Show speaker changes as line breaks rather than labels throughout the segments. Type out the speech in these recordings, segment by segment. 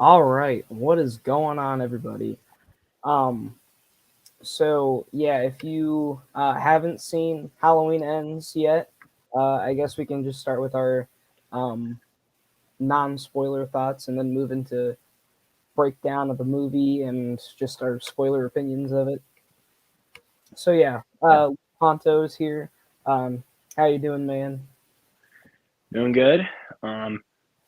All right, what is going on, everybody? Um, so yeah, if you haven't seen Halloween Ends yet, I guess we can just start with our um, non-spoiler thoughts, and then move into breakdown of the movie and just our spoiler opinions of it. So yeah,
Yeah,
Ponto's here. How you doing, man?
doing good. Um,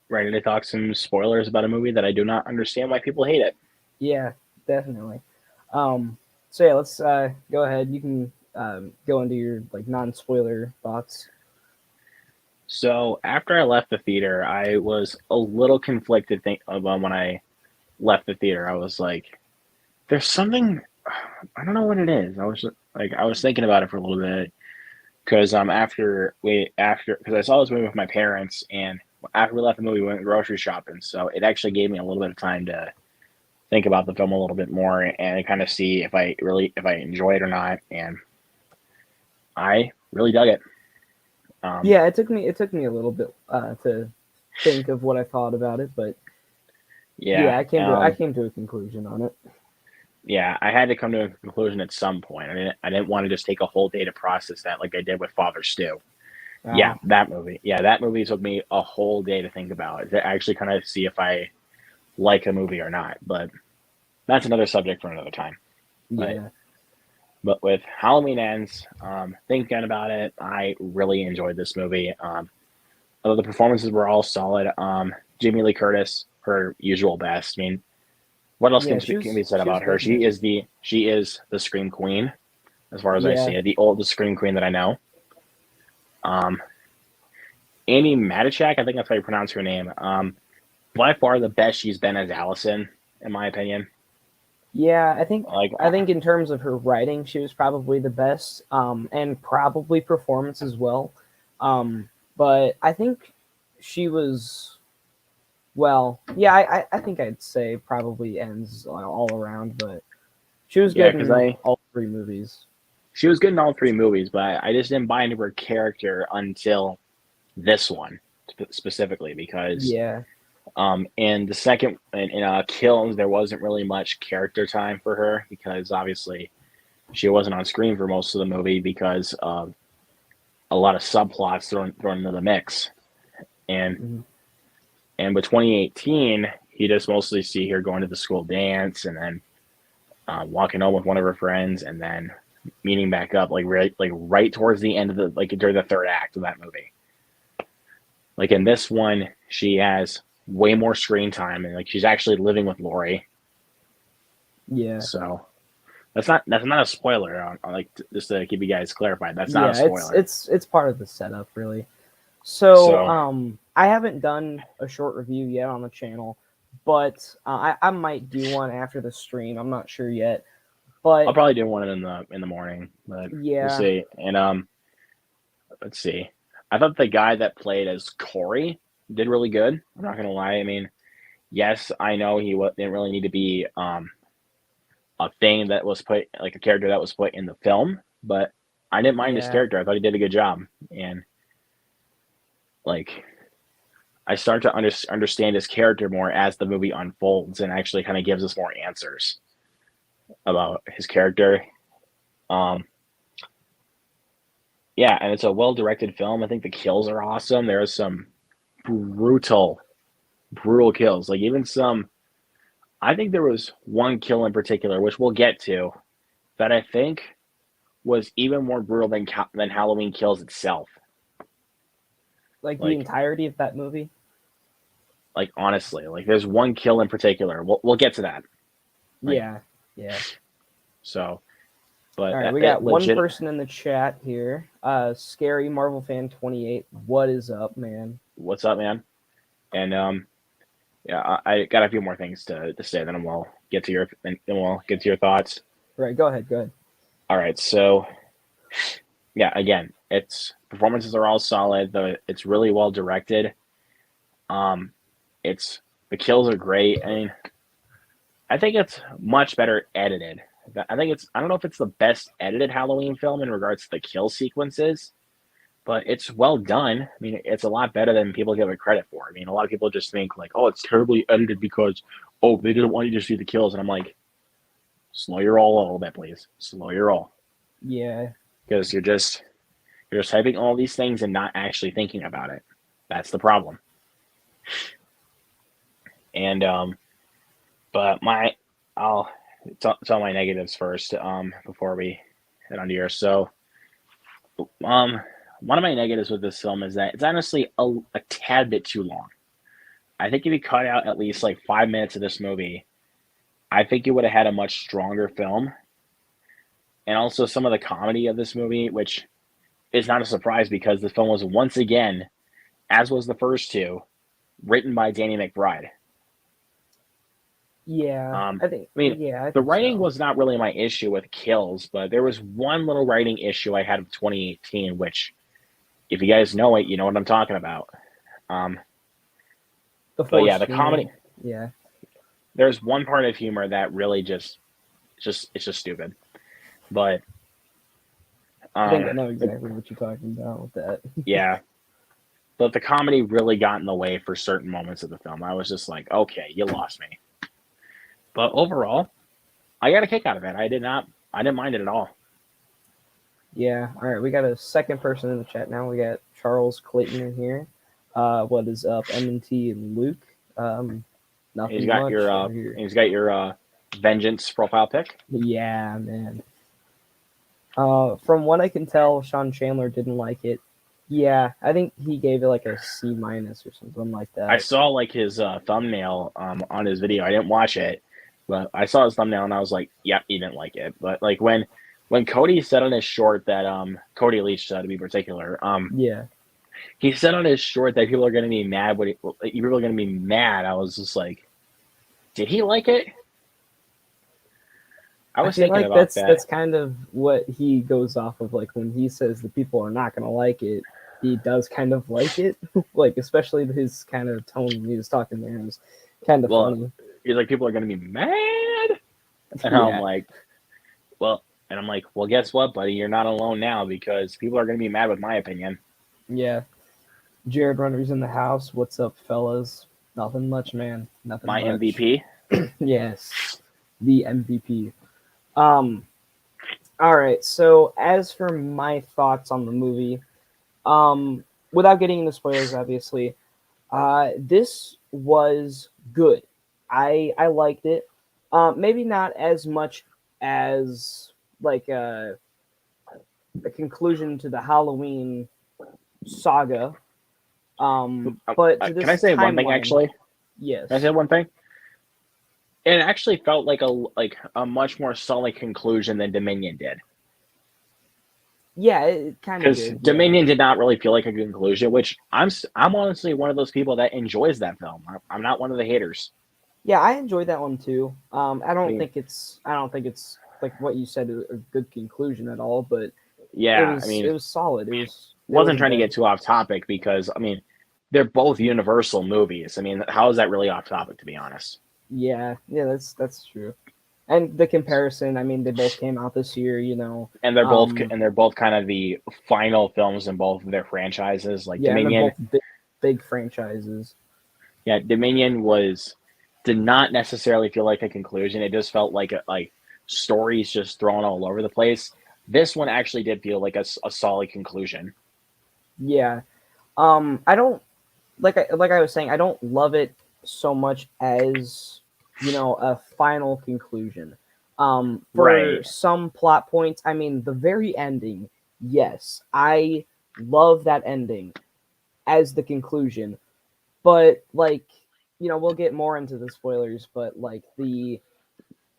Ready to talk some spoilers about a movie that I do not understand why people hate it.
Yeah, definitely. Um, so yeah, let's go ahead. You can go into your like non-spoiler thoughts.
So after I left the theater, I was a little conflicted about when I left the theater. I was like, "There's something I don't know what it is." I was thinking about it for a little bit because after because I saw this movie with my parents, and after we left the movie, we went grocery shopping. So it actually gave me a little bit of time to think about the film a little bit more and kind of see if I enjoy it or not. And I really dug it. Um,
Yeah, it took me a little bit to think of what I thought about it, but
yeah,
yeah, I came to a conclusion on it.
yeah. I had to come to a conclusion at some point. I didn't want to just take a whole day to process that like I did with Father Stew.
Uh,
Yeah, that movie took me a whole day to think about to actually kind of see if I like a movie or not. But that's another subject for another time. But
yeah,
with Halloween Ends, thinking about it, I really enjoyed this movie. Although the performances were all solid. Jamie Lee Curtis, her usual best. I mean, what else
yeah,
can be said
she was
about her?
good in it.
She is the scream queen, as far as I see
Yeah,
it, the oldest scream queen that I know. Um, Amy Matichak, I think that's how you pronounce her name. By far the best she's been as Allison, in my opinion.
yeah. I think
Like,
I think in terms of her writing, she was probably the best, and probably performance as well. But I think she was well. Yeah, I think I'd say probably ends all around, but she was
yeah,
good
because
in
I
all three movies.
she was good in all three movies, but I just didn't buy into her character until this one specifically because
Yeah,
in the second in Kills there wasn't really much character time for her because obviously she wasn't on screen for most of the movie because of a lot of subplots thrown into the mix. And
mhm.
with 2018, you just mostly see her going to the school dance and then walking home with one of her friends and then meeting back up right towards the end of the like during the third act of that movie. Like in this one, she has way more screen time and like she's actually living with Lori.
Yeah,
So that's not a spoiler. Like just to keep you guys clarified, that's not a
yeah. It's
spoiler.
it's it's part of the setup, really. So,
So
I haven't done a short review yet on the channel, but I might do one after the stream. I'm not sure yet,
I'll
but
probably do one in the morning, but we'll
yeah,
see. And let's see. I thought the guy that played as Corey did really good. I'm not gonna lie. I mean, yes, I know didn't really need to be a thing that was put like a character that was put in the film, but I didn't mind his
yeah,
character. I thought he did a good job, and like I start to understand his character more as the movie unfolds and actually kind of gives us more answers about his character. Um, yeah, and it's a well directed film. I think the kills are awesome. There are some brutal, brutal kills. Like even some. I think there was one kill in particular, which we'll get to, that I think was even more brutal than Halloween Kills itself.
like the
Like
entirety of that movie.
honestly, like there's one kill in particular. We'll get to that. Like
Yeah, yeah.
so, but
All right, we
it
got one
legit.
person in the chat here. Scary Marvel fan 28. What is up, man?
What's up, man? And yeah, I got a few more things to say. Then we'll get to your thoughts.
Right, go ahead, go ahead.
All right, so yeah, again, its performances are all solid. It's really well directed. Um, it's the kills are great. I mean, I think it's much better edited. I don't know if it's the best edited Halloween film in regards to the kill sequences, but it's well done. I mean, it's a lot better than people give it credit for. I mean, a lot of people just think like, oh, it's terribly edited because oh, they didn't want you to see the kills, and I'm like, slow your roll a little bit, please. Slow your roll,
Yeah.
because you're just typing all these things and not actually thinking about it. That's the problem. And but I'll tell my negatives first before we head on to yours. So um, one of my negatives with this film is that it's honestly a tad bit too long. I think if you cut out at least like 5 minutes of this movie, I think you would have had a much stronger film. And also some of the comedy of this movie, which is not a surprise because the film was once again, as was the first two, written by Danny McBride.
Yeah.
Um,
I think.
I mean,
Yeah, I
the
think
writing
so.
was not really my issue with Kills, but there was one little writing issue I had of 2018, which, if you guys know it, you know what I'm talking about. Um,
The
but yeah,
forced
the comedy.
humor. Yeah.
There's one part of humor that really just it's just stupid. But
I think I
um,
know
the,
exactly what you're talking about with that.
yeah, but the comedy really got in the way for certain moments of the film. I was just like, okay, you lost me. But overall, I got a kick out of it. I didn't mind it at all.
Yeah. All right. We got a second person in the chat now. We got Charles Clayton in here. What is up? M&T and Luke.
He's
Nothing
got
much
your
over here.
vengeance profile pic.
Yeah, man. From what I can tell, Sean Chandler didn't like it. Yeah, I think he gave it like a C minus or something like
I
that.
saw like his thumbnail on his video. I didn't watch it, but I saw his thumbnail and I was like, "Yep, he didn't like it." But like when Cody said on his short that Cody Leach to be particular,
Yeah,
he said on his short that people are going to be mad. People are going to be mad. I was just like, did he like it? I
I
was
feel
thinking
like
about
that's
that.
kind of what he goes off of. Like when he says the people are not gonna like it, he does kind of like it. Like especially his kind of tone when he was talking there was kind of
Well,
funny.
he's like, people are going to be mad, and I'm
Yeah,
like, well, and I'm like, well, guess what, buddy? You're not alone now because people are going to be mad with my opinion.
yeah. Jared Runner's in the house. What's up, fellas? Nothing much, man. Nothing
My
much.
MVP.
Yes, the MVP. Um, all right. So as for my thoughts on the movie, without getting into spoilers, obviously, this was good. I liked it. Maybe not as much as like a conclusion to the Halloween saga. But to
Can I
this
say one thing
timeline,
actually? Can I say
yes,
one thing? It actually felt like a much more solid conclusion than Dominion did.
yeah, it kind of
Because
did. Yeah,
Dominion did not really feel like a conclusion, which I'm honestly one of those people that enjoys that film. I'm not one of the haters.
yeah, I enjoyed that one too.
I mean,
I don't think it's like what you said a good conclusion at all, but
yeah, I
it
mean,
was solid. It
wasn't
wasn't
trying to
bad.
get too off topic because I mean, they're both Universal movies. I mean, how is that really off topic to be honest?
Yeah, yeah, that's true. And the comparison, I mean, they both came out this year.
And they're both kind of the final films in both of their franchises. Like
Yeah, and they're
Dominion,
both big franchises.
yeah, Dominion was did not necessarily feel like a conclusion. It just felt like stories just thrown all over the place. This one actually did feel like a solid conclusion.
Yeah. I don't like I was saying, I don't love it so much as a final conclusion. For
Right.
some plot points, I mean, the very ending, yes, I love that ending as the conclusion. But like, we'll get more into the spoilers, but like the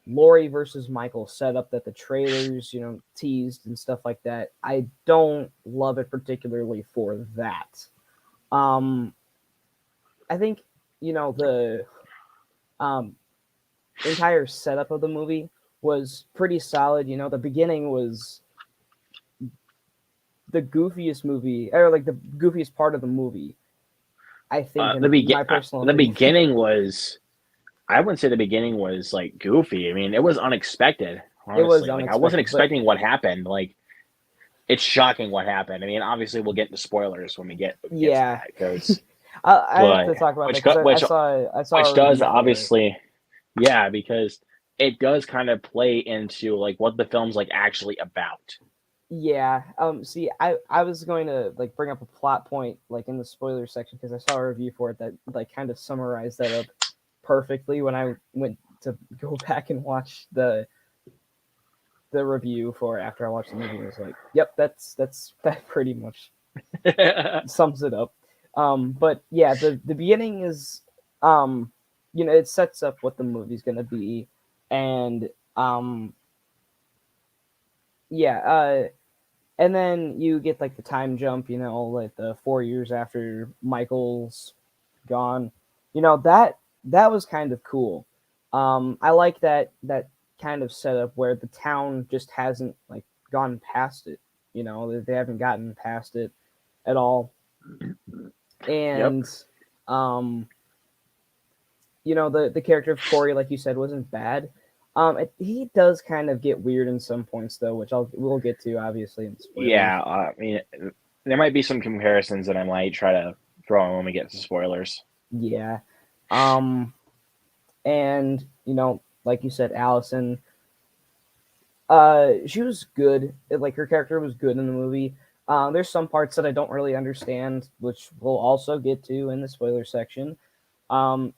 Lori versus Michael setup that the trailers, teased and stuff like that, I don't love it particularly for that. Um, I think the um, entire setup of the movie was pretty solid. The beginning was the goofiest movie, or like the goofiest part of the movie. I think, in my personal
The
opinion,
beginning was I wouldn't say the beginning was like goofy. I mean, it was unexpected.
it was
Honestly, like I wasn't
unexpected, but
expecting what happened. Like it's shocking what happened. I mean, obviously we'll get into spoilers when we get to
Yeah,
that because,
I have
but
to talk about that
which
because I
which
saw a
which does
review for it.
obviously, yeah, because it does kind of play into like what the film's like actually about.
Yeah. See, I was going to like bring up a plot point like in the spoiler section because I saw a review for it that like kind of summarized that up perfectly when I went to go back and watch the review for it after I watched the movie. And it was like, yep, that pretty much sums it up. But yeah, the beginning is, um, it sets up what the movie's gonna be, and um, yeah, and then you get like the time jump, like the 4 years after Michael's gone. That was kind of cool. I like that kind of setup where the town just hasn't like gone past it. They haven't gotten past it at all,
Yep.
and um, the character of Corey, like you said, wasn't bad. He does kind of get weird in some points though, which we'll get to obviously in spoilers.
Yeah, I mean, there might be some comparisons that I might try to throw in when we get to spoilers.
Yeah. Um, and like you said, Allison, she was good. Like her character was good in the movie. There's some parts that I don't really understand, which we'll also get to in the spoiler section.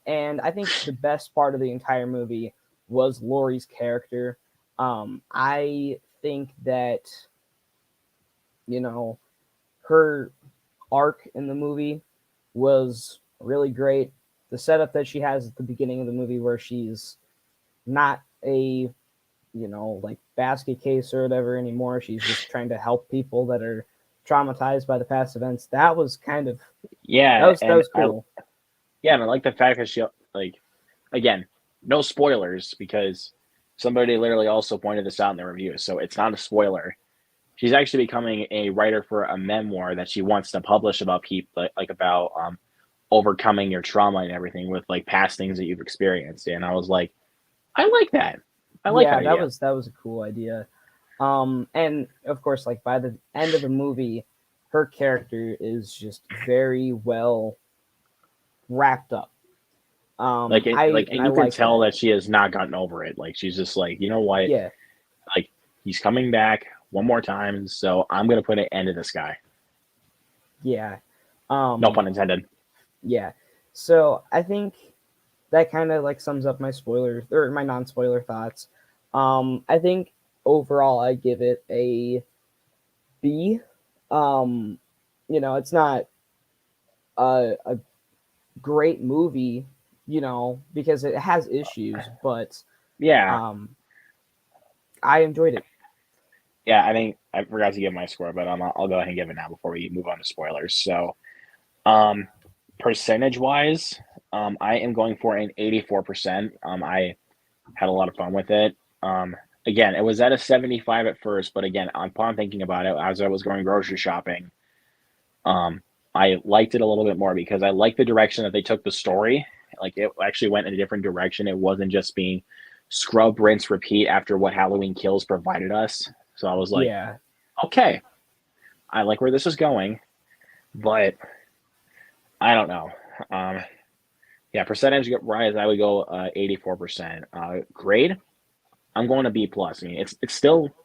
And I think the best part of the entire movie was Laurie's character. I think that you know her arc in the movie was really great. The setup that she has at the beginning of the movie, where she's not a like basket case or whatever anymore. She's just trying to help people that are traumatized by the past events. That was kind of that
Yeah,
was that
and
was cool.
and I like the fact that she like again, no spoilers because somebody literally also pointed this out in the review, so it's not a spoiler. She's actually becoming a writer for a memoir that she wants to publish about people like about overcoming your trauma and everything with like past things that you've experienced. And I was like, I like that. I like that
Yeah, that
idea.
was that was a cool idea. And of course, like by the end of the movie, her character is just very well wrapped up.
And
I
you can
like
tell
that.
that she has not gotten over it. Like she's just like, you know what?
Yeah,
Like he's coming back one more time, so I'm gonna put an end to this guy.
yeah,
No
um,
pun intended.
yeah. So I think that kind of like sums up my spoiler or my non-spoiler thoughts. I think overall I give it a B. Um, it's not a great movie, because it has issues, but
Yeah,
um, I enjoyed it.
yeah. I think I forgot to give my score, but I'll go ahead and give it now before we move on to spoilers. So, um, percentage wise, I am going for an 84%. I had a lot of fun with it. Again, it was at a 75 at first, but again, upon thinking about it, as I was going grocery shopping, um, I liked it a little bit more because I liked the direction that they took the story. Like it actually went in a different direction. It wasn't just being scrub, rinse, repeat after what Halloween Kills provided us. So I was like,
Yeah,
okay, I like where this is going, but I don't know. Um, yeah, percentage rise, I would go 84%. Grade, I'm going to B plus. I mean, it's still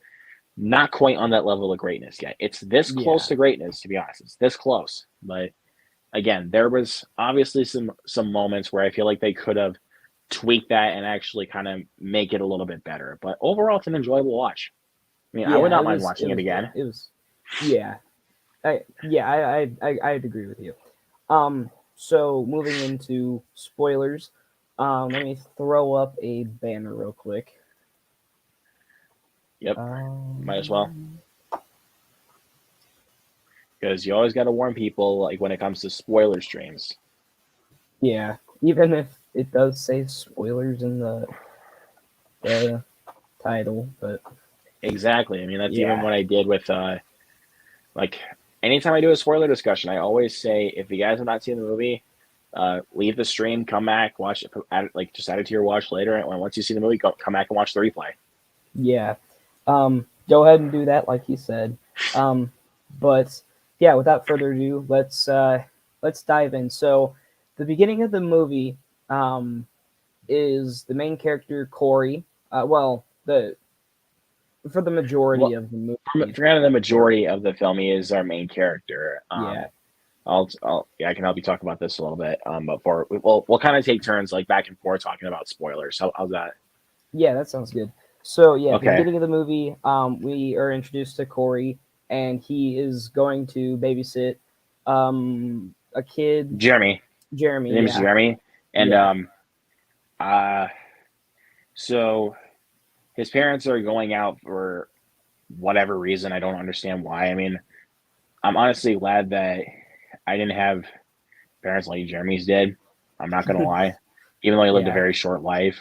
not quite on that level of greatness yet. It's this close
yeah,
to greatness, to be honest. It's this close, but again, there was obviously some moments where I feel like they could have tweaked that and actually kind of make it a little bit better. But overall, it's an enjoyable watch. I mean, I would
yeah.
not
It
mind
was it
watching it
was good.
again.
It was yeah. I'd agree with you. So moving into spoilers, let me throw up a banner real quick.
Yep, might as well
Um,
because you always got to warn people like when it comes to spoiler streams.
yeah, even if it does say spoilers in the title, but
Exactly. I mean, that's even
yeah,
what I did with like anytime I do a spoiler discussion, I always say if you guys have not seen the movie, leave the stream, come back, watch it, like just add it to your watch later, and once you see the movie, come back and watch the replay.
yeah. Go ahead and do that, like you said. Um, but yeah, without further ado, let's dive in. So, the beginning of the movie is the main character Corey. Well, the for the majority
Well,
of the movie,
for
it's
granted, the
Corey.
majority of the film he is our main character.
Yeah,
Yeah, I can help you talk about this a little bit. But for we'll kind of take turns like back and forth talking about spoilers. How's that?
yeah, that sounds good. So yeah, at the
Okay,
beginning of the movie, we are introduced to Corey, and he is going to babysit a kid,
Jeremy. His
Jeremy.
name is
Yeah,
Jeremy, and
yeah,
uh, so his parents are going out for whatever reason. I don't understand why. I mean, I'm honestly glad that I didn't have parents like Jeremy's did. I'm not gonna lie, even though he lived a
yeah,
very short life.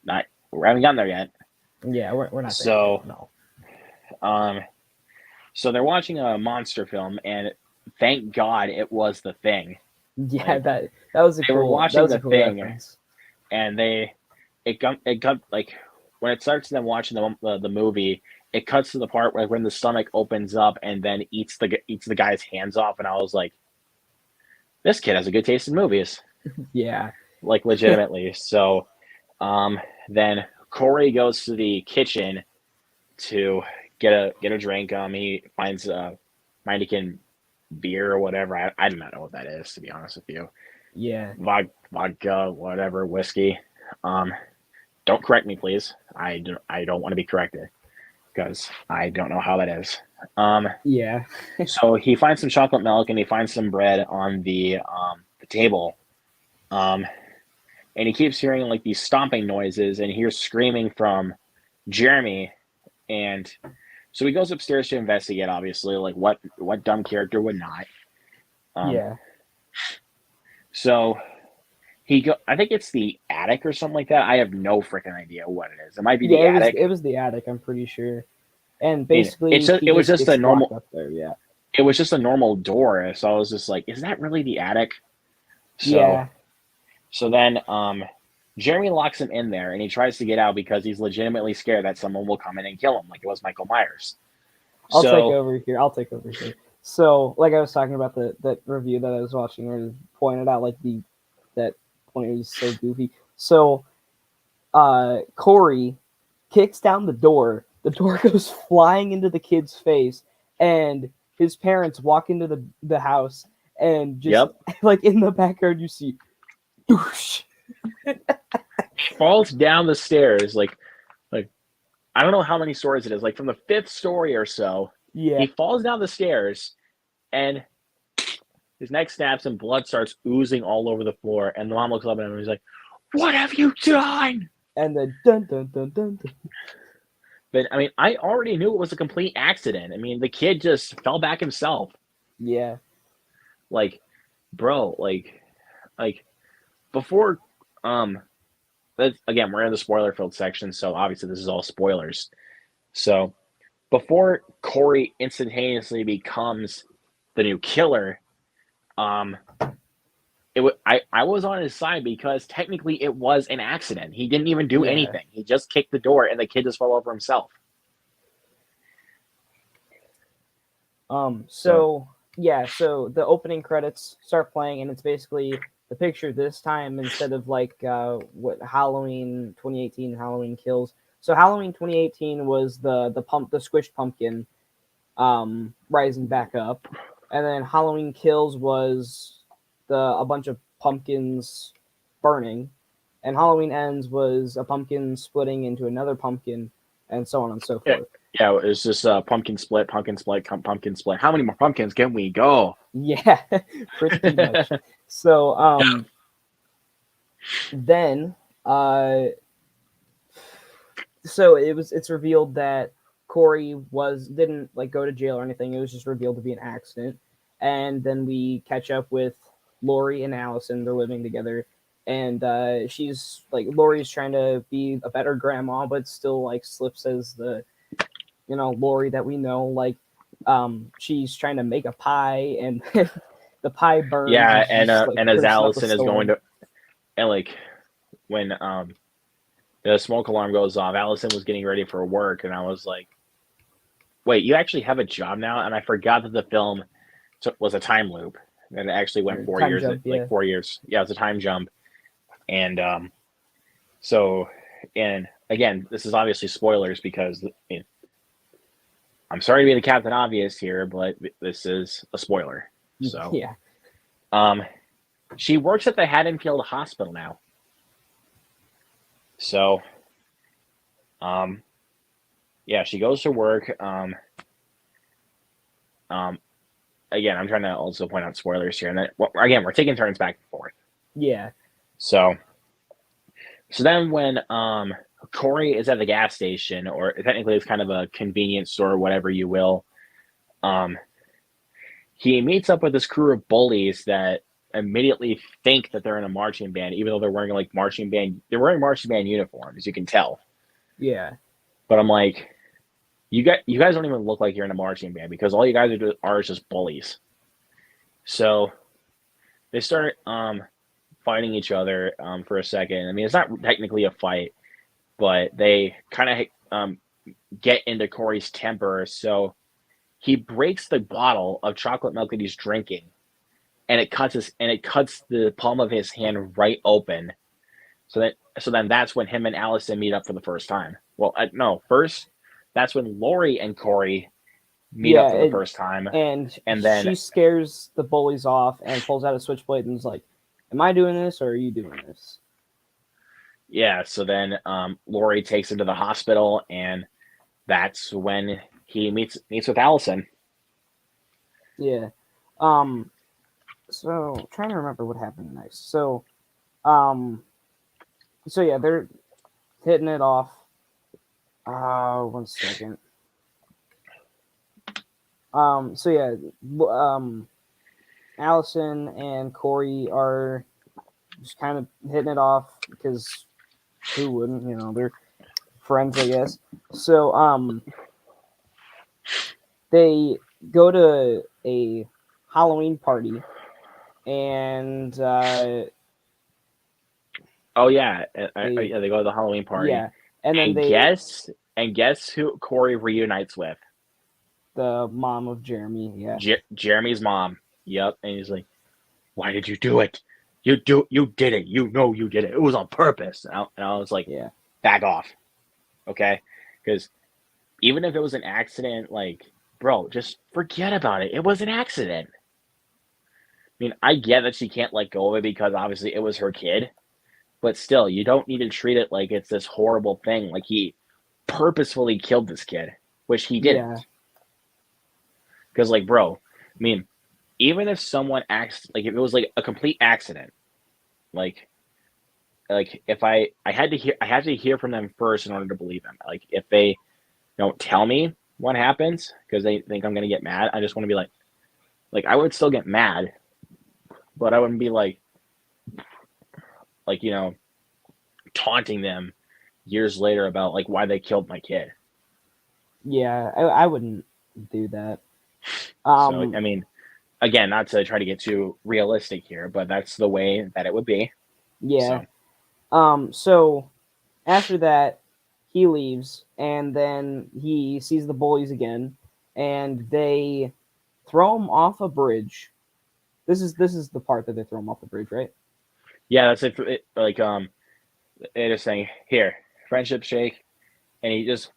Not we haven't gotten there yet.
yeah. We're not there yet.
So,
No.
um, so they're watching a monster film, and thank God it was The Thing.
Yeah,
Like
that was a
they were
cool
watching The Thing,
reference.
and it got like when it starts them watching the movie, it cuts to the part where when the stomach opens up and then eats the guy's hands off, and I was like, this kid has a good taste in movies,
Yeah,
like legitimately. So, um, then Corey goes to the kitchen to get a drink. He finds a Heineken beer or whatever. I do not know what that is, to be honest with you.
yeah,
Vodka, whatever, whiskey. Um, don't correct me, please. I don't want to be corrected because I don't know how that is. Um,
yeah,
so he finds some chocolate milk and he finds some bread on the table. Um, and he keeps hearing like these stomping noises and he hears screaming from Jeremy. And so he goes upstairs to investigate. Obviously, like what dumb character would not? Um,
yeah,
so I think it's the attic or something like that. I have no freaking idea what it is. It might be
yeah.
the
It
attic.
was the attic. I'm pretty sure. And
I mean,
basically, he
it was
just
just a
gets locked
normal.
up there. Yeah,
It was just a normal door. So I was just like, is that really the attic? So
yeah.
so then Jeremy locks him in there and he tries to get out because he's legitimately scared that someone will come in and kill him, like it was Michael Myers.
I'll take
So
over here. I'll take over here. So, like I was talking about the that review that I was watching, where it pointed out like the that point was so goofy. So, Corey kicks down the door. The door goes flying into the kid's face, and his parents walk into the house, and just
yep,
like in the background, you see, whoosh.
falls down the stairs like I don't know how many stories it is, like from the fifth story or so.
Yeah,
He falls down the stairs and his neck snaps and blood starts oozing all over the floor. And the mom looks up at him and he's like, "What have you done?"
and then dun dun dun dun. Dun.
But I mean, I already knew it was a complete accident. I mean, the kid just fell back himself.
Yeah,
Like, bro, like before. But again, we're in the spoiler filled section, so obviously this is all spoilers. So before Corey instantaneously becomes the new killer, um, I was on his side because technically it was an accident. He didn't even do
yeah.
anything. He just kicked the door and the kid just fell over himself. So
So yeah, so the opening credits start playing, and it's basically the picture this time instead of like what Halloween 2018 Halloween Kills. So Halloween 2018 was the squished pumpkin rising back up, and then Halloween Kills was a bunch of pumpkins burning, and Halloween Ends was a pumpkin splitting into another pumpkin, and so on and so
yeah,
forth.
yeah, it's just pumpkin split, pumpkin split, pumpkin split. How many more pumpkins can we go?
Yeah, pretty much. So then uh so it's revealed that Corey didn't like go to jail or anything. It was just revealed to be an accident. And then we catch up with Lori and Allison. They're living together, and she's like Lori's trying to be a better grandma, but still like slips as the Lori that we know. Like she's trying to make a pie, and the pie burns, and
Yeah,
she's just like
and as
cursing up the
Allison is going
storm.
to and like when the smoke alarm goes off, Allison was getting ready for work, and I was like, wait, you actually have a job now, and I forgot that the film was a time loop, and it actually went
Or
four
time
years,
jump,
like
yeah.
4 years. Yeah, it was a time jump, and so, and again, this is obviously spoilers because I'm sorry to be the Captain Obvious here, but this is a spoiler. So,
Yeah.
um, she works at the Haddonfield Hospital now. So, um, yeah, she goes to work. Um, again, I'm trying to also point out spoilers here, and then again, we're taking turns back and forth.
Yeah.
So, so then when Corey is at the gas station, or technically it's kind of a convenience store, whatever you will, um, he meets up with this crew of bullies that immediately think that they're in a marching band, even though they're wearing like marching band. They're wearing marching band uniforms, you can tell.
Yeah.
But I'm like, you guys don't even look like you're in a marching band because all you guys are just bullies. So they start fighting each other for a second. I mean, it's not technically a fight, but they kind of get into Corey's temper. So he breaks the bottle of chocolate milk that he's drinking, and it cuts the palm of his hand right open. So then that's when him and Allison meet up for the first time. Well, no, first that's when Lori and Corey meet up
Yeah.
for the first time,
And
and then
she scares the bullies off and pulls out a switchblade and is like, "Am I doing this or are you doing this?"
yeah, so then Lori takes him to the hospital, and that's when he meets with Allison.
Yeah. Um. So I'm trying to remember what happened next. Um. So yeah, they're hitting it off. 1 second. So yeah, Allison and Corey are just kind of hitting it off because who wouldn't? They're friends, I guess. So they go to a Halloween party, and
Oh yeah,
they
yeah, they go to the Halloween party,
yeah, and then
and
they
guess who Corey reunites with?
the mom of Jeremy, yeah,
Jeremy's mom. Yep, and he's like, "Why did you do it? You did it. You know you did it. It was on purpose." And I was like,
yeah,
"Back off, okay?" Because even if it was an accident, like, bro, just forget about it. It was an accident. I mean, I get that she can't let go of it because obviously it was her kid, but still, you don't need to treat it like it's this horrible thing. Like he purposefully killed this kid, which he
yeah,
didn't. Because, like, bro, I mean, even if someone acts like if it was like a complete accident, like if I had to hear from them first in order to believe them. Like if they don't tell me what happens because they think I'm gonna get mad, I just want to be like I would still get mad, but I wouldn't be like taunting them years later about like why they killed my kid.
yeah. I wouldn't do that.
So
Um,
I mean, again, not to try to get too realistic here, but that's the way that it would be.
yeah.
So
So after that, he leaves, and then he sees the bullies again, and they throw him off a bridge. This is the part that they throw him off the bridge, right?
yeah, that's it. Like they're just saying here, friendship shake, and he just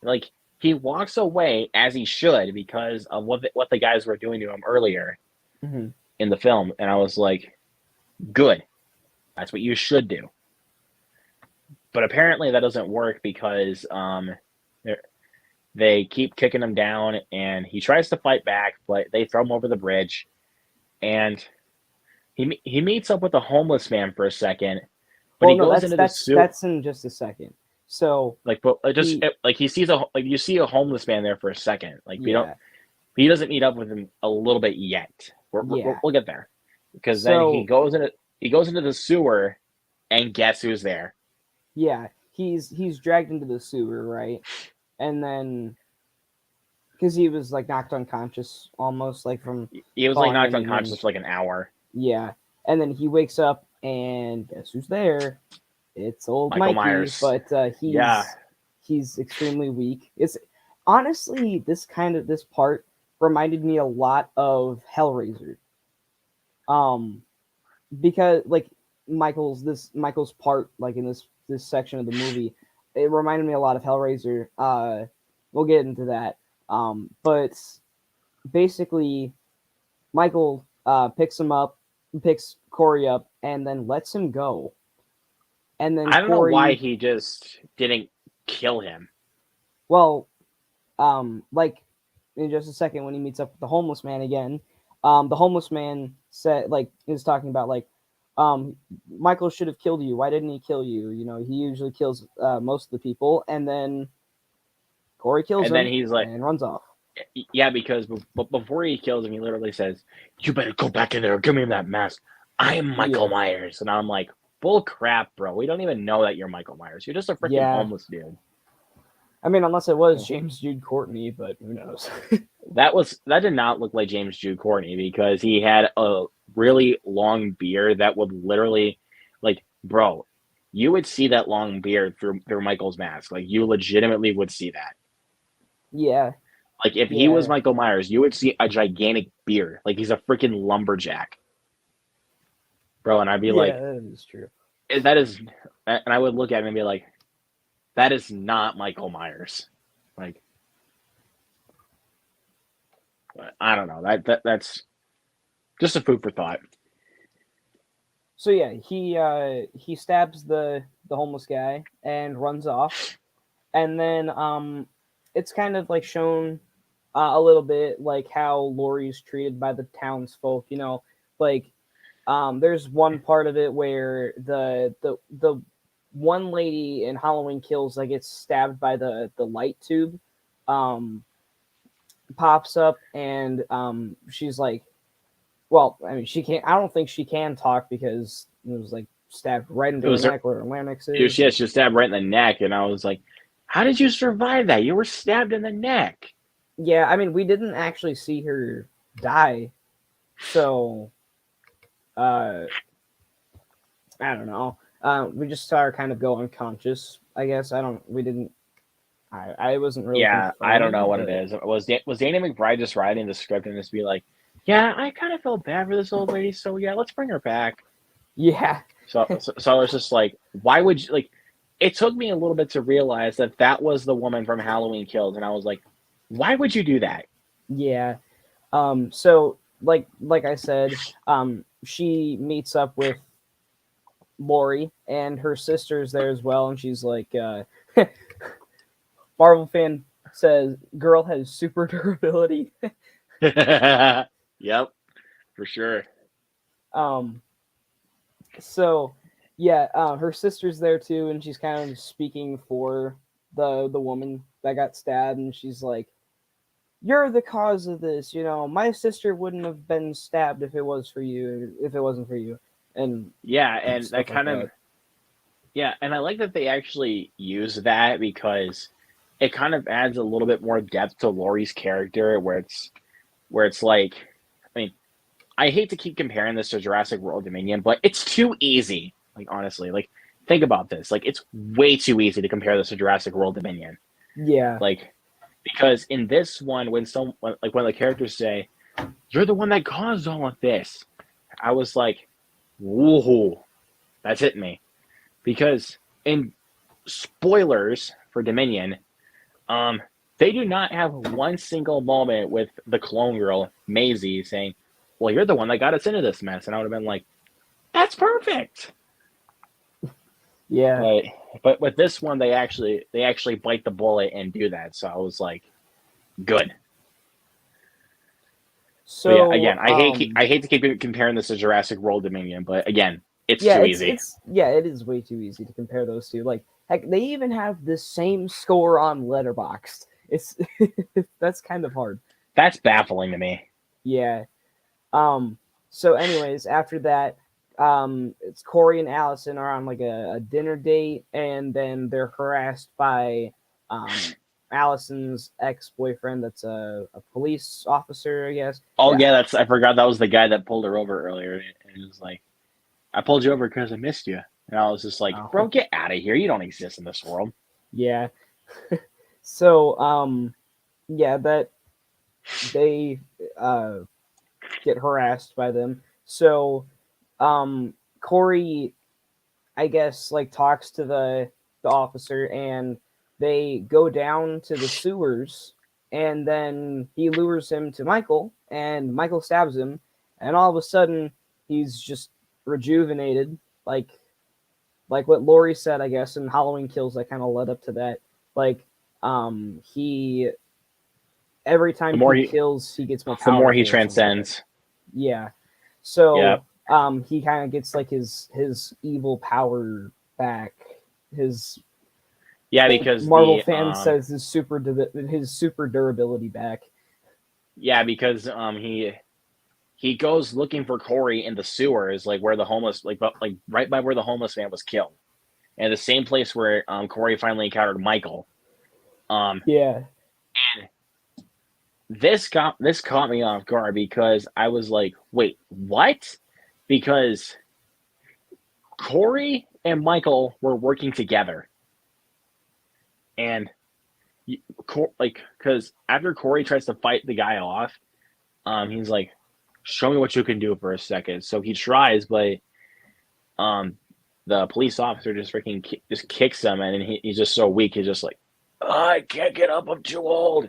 like he walks away as he should because of what the guys were doing to him earlier
Mm-hmm.
in the film, and I was like, good, that's what you should do. But apparently that doesn't work because they keep kicking him down, and he tries to fight back, but they throw him over the bridge, and he meets up with a homeless man for a second, but
Well,
he
no,
goes
that's
into the
that's
suit
that's in just a second. So
like, but just
he,
like he sees a like you see a homeless man there for a second, like we don't
yeah,
he doesn't meet up with him a little bit yet.
yeah.
We'll get there because then
So
he goes into the sewer, and guess who's there?
yeah, he's dragged into the sewer, right? And then because he was like knocked unconscious almost like from
He was like
falling
knocked
in, and then
unconscious for like an hour.
yeah, and then he wakes up and guess who's there? It's old
Michael
Mikey,
Myers.
but
Yeah,
he's extremely weak. honestly, this part reminded me a lot of Hellraiser. Um, because like Michael's part like in this section of the movie, it reminded me a lot of Hellraiser. We'll get into that. But basically, Michael picks Corey up, and then lets him go. And then
I don't know why
Corey,
he just didn't kill him.
well, like in just a second when he meets up with the homeless man again, the homeless man said like is talking about like, um, Michael should have killed you. Why didn't he kill you? You know, he usually kills most of the people, and then Corey kills
And then
him
he's like,
and runs off.
yeah, because before he kills him, he literally says, "You better go back in there. Give me that mask. I am Michael
Yeah,
Myers." And I'm like, "Bull crap, bro. We don't even know that you're Michael Myers. You're just a freaking
yeah.
homeless dude."
I mean, unless it was James Jude Courtney, but who knows?
That did not look like James Jude Courtney because he had a really long beard that would literally, like, bro, you would see that long beard through Michael's mask. Like, you legitimately would see that.
Yeah,
Like, if he was
yeah,
Michael Myers, you would see a gigantic beard. Like, he's a freaking lumberjack, bro. And I'd be
yeah.
like,
That is true.
that is, and I would look at him and be like, that is not Michael Myers. Like, I don't know. That's just a food for thought.
So yeah, he stabs the homeless guy and runs off, and then it's kind of like shown a little bit like how Laurie's treated by the townsfolk. You know, like there's one part of it where the one lady in Halloween Kills that gets stabbed by the light tube, um, pops up, and she's like, well, I mean, she can't. I don't think she can talk because it was like stabbed right
It
into her
was
neck where her larynx
She was,
is.
yeah,
And
she was stabbed right in the neck, and I was like, "How did you survive that? You were stabbed in the neck."
yeah, I mean, we didn't actually see her die, so uh, I don't know. We just saw her kind of go unconscious. I guess I don't. We didn't. I wasn't really
Yeah, I don't know
confirmed,
what it
but
is. Was Danny McBride just writing the script and just be like, "Yeah, I kind of felt bad for this old lady, so yeah, let's bring her back."
yeah,
So I was just like, "Why would you like?" It took me a little bit to realize that that was the woman from Halloween Kills, and I was like, "Why would you do that?"
yeah. So like I said, she meets up with Lori and her sister's there as well, and she's like, Marvel fan says, "Girl has super durability."
Yep, for sure.
um, so yeah, her sister's there too, and she's kind of speaking for the woman that got stabbed, and she's like, "You're the cause of this. You know, my sister wouldn't have been stabbed if it was for you, if it wasn't for you," and
Yeah, and that
stuff like
kind of
that.
Yeah, and I like that they actually use that because it kind of adds a little bit more depth to Laurie's character where it's like I mean, I hate to keep comparing this to Jurassic World Dominion, but it's too easy. Like honestly, like think about this. Like it's way too easy to compare this to Jurassic World Dominion.
Yeah,
Like because in this one when the characters say, "You're the one that caused all of this." I was like, "Whoa, that's hitting me." Because in spoilers for Dominion, um, they do not have one single moment with the clone girl Maisie saying, "Well, you're the one that got us into this mess," and I would have been like, "That's perfect."
yeah.
But with this one, they actually bite the bullet and do that. So I was like, good. But yeah,
So
again, I hate to keep comparing this to Jurassic World Dominion, but again, it's
yeah,
too easy.
it's yeah, it is way too easy to compare those two. Like, heck, they even have the same score on Letterboxd. It's that's kind of hard.
That's baffling to me.
Yeah. So anyways, after that, it's Corey and Allison are on like a dinner date, and then they're harassed by Allison's ex-boyfriend that's a police officer, I guess.
Oh
Yeah.
yeah, that's I forgot that was the guy that pulled her over earlier, and it was like, I pulled you over because I missed you. And I was just like, bro,
Oh,
get out of here. You don't exist in this world.
yeah. So yeah, that they uh, get harassed by them. So Corey, I guess, like talks to the officer, and they go down to the sewers, and then he lures him to Michael, and Michael stabs him, and all of a sudden he's just rejuvenated, like what Lori said, I guess, in Halloween Kills that kind of led up to that. Like, he every
The
time
more
he
he,
kills, he gets more
the more
powerful
he
or something like that.
transcends.
Yeah.
Yeah,
So he kind of gets like his evil power back. His
yeah, because
Marvel
the
fan says his super durability back.
yeah, because he goes looking for Corey in the sewers, like where the homeless, like right by where the homeless man was killed, and the same place where Corey finally encountered Michael. Um,
Yeah.
and this caught me off guard because I was like, wait, what? Because Corey and Michael were working together, and like because after Corey tries to fight the guy off, he's like, show me what you can do for a second. So he tries, but um, the police officer just freaking just kicks him, and he's just so weak. He's just like, oh, I can't get up. I'm too old.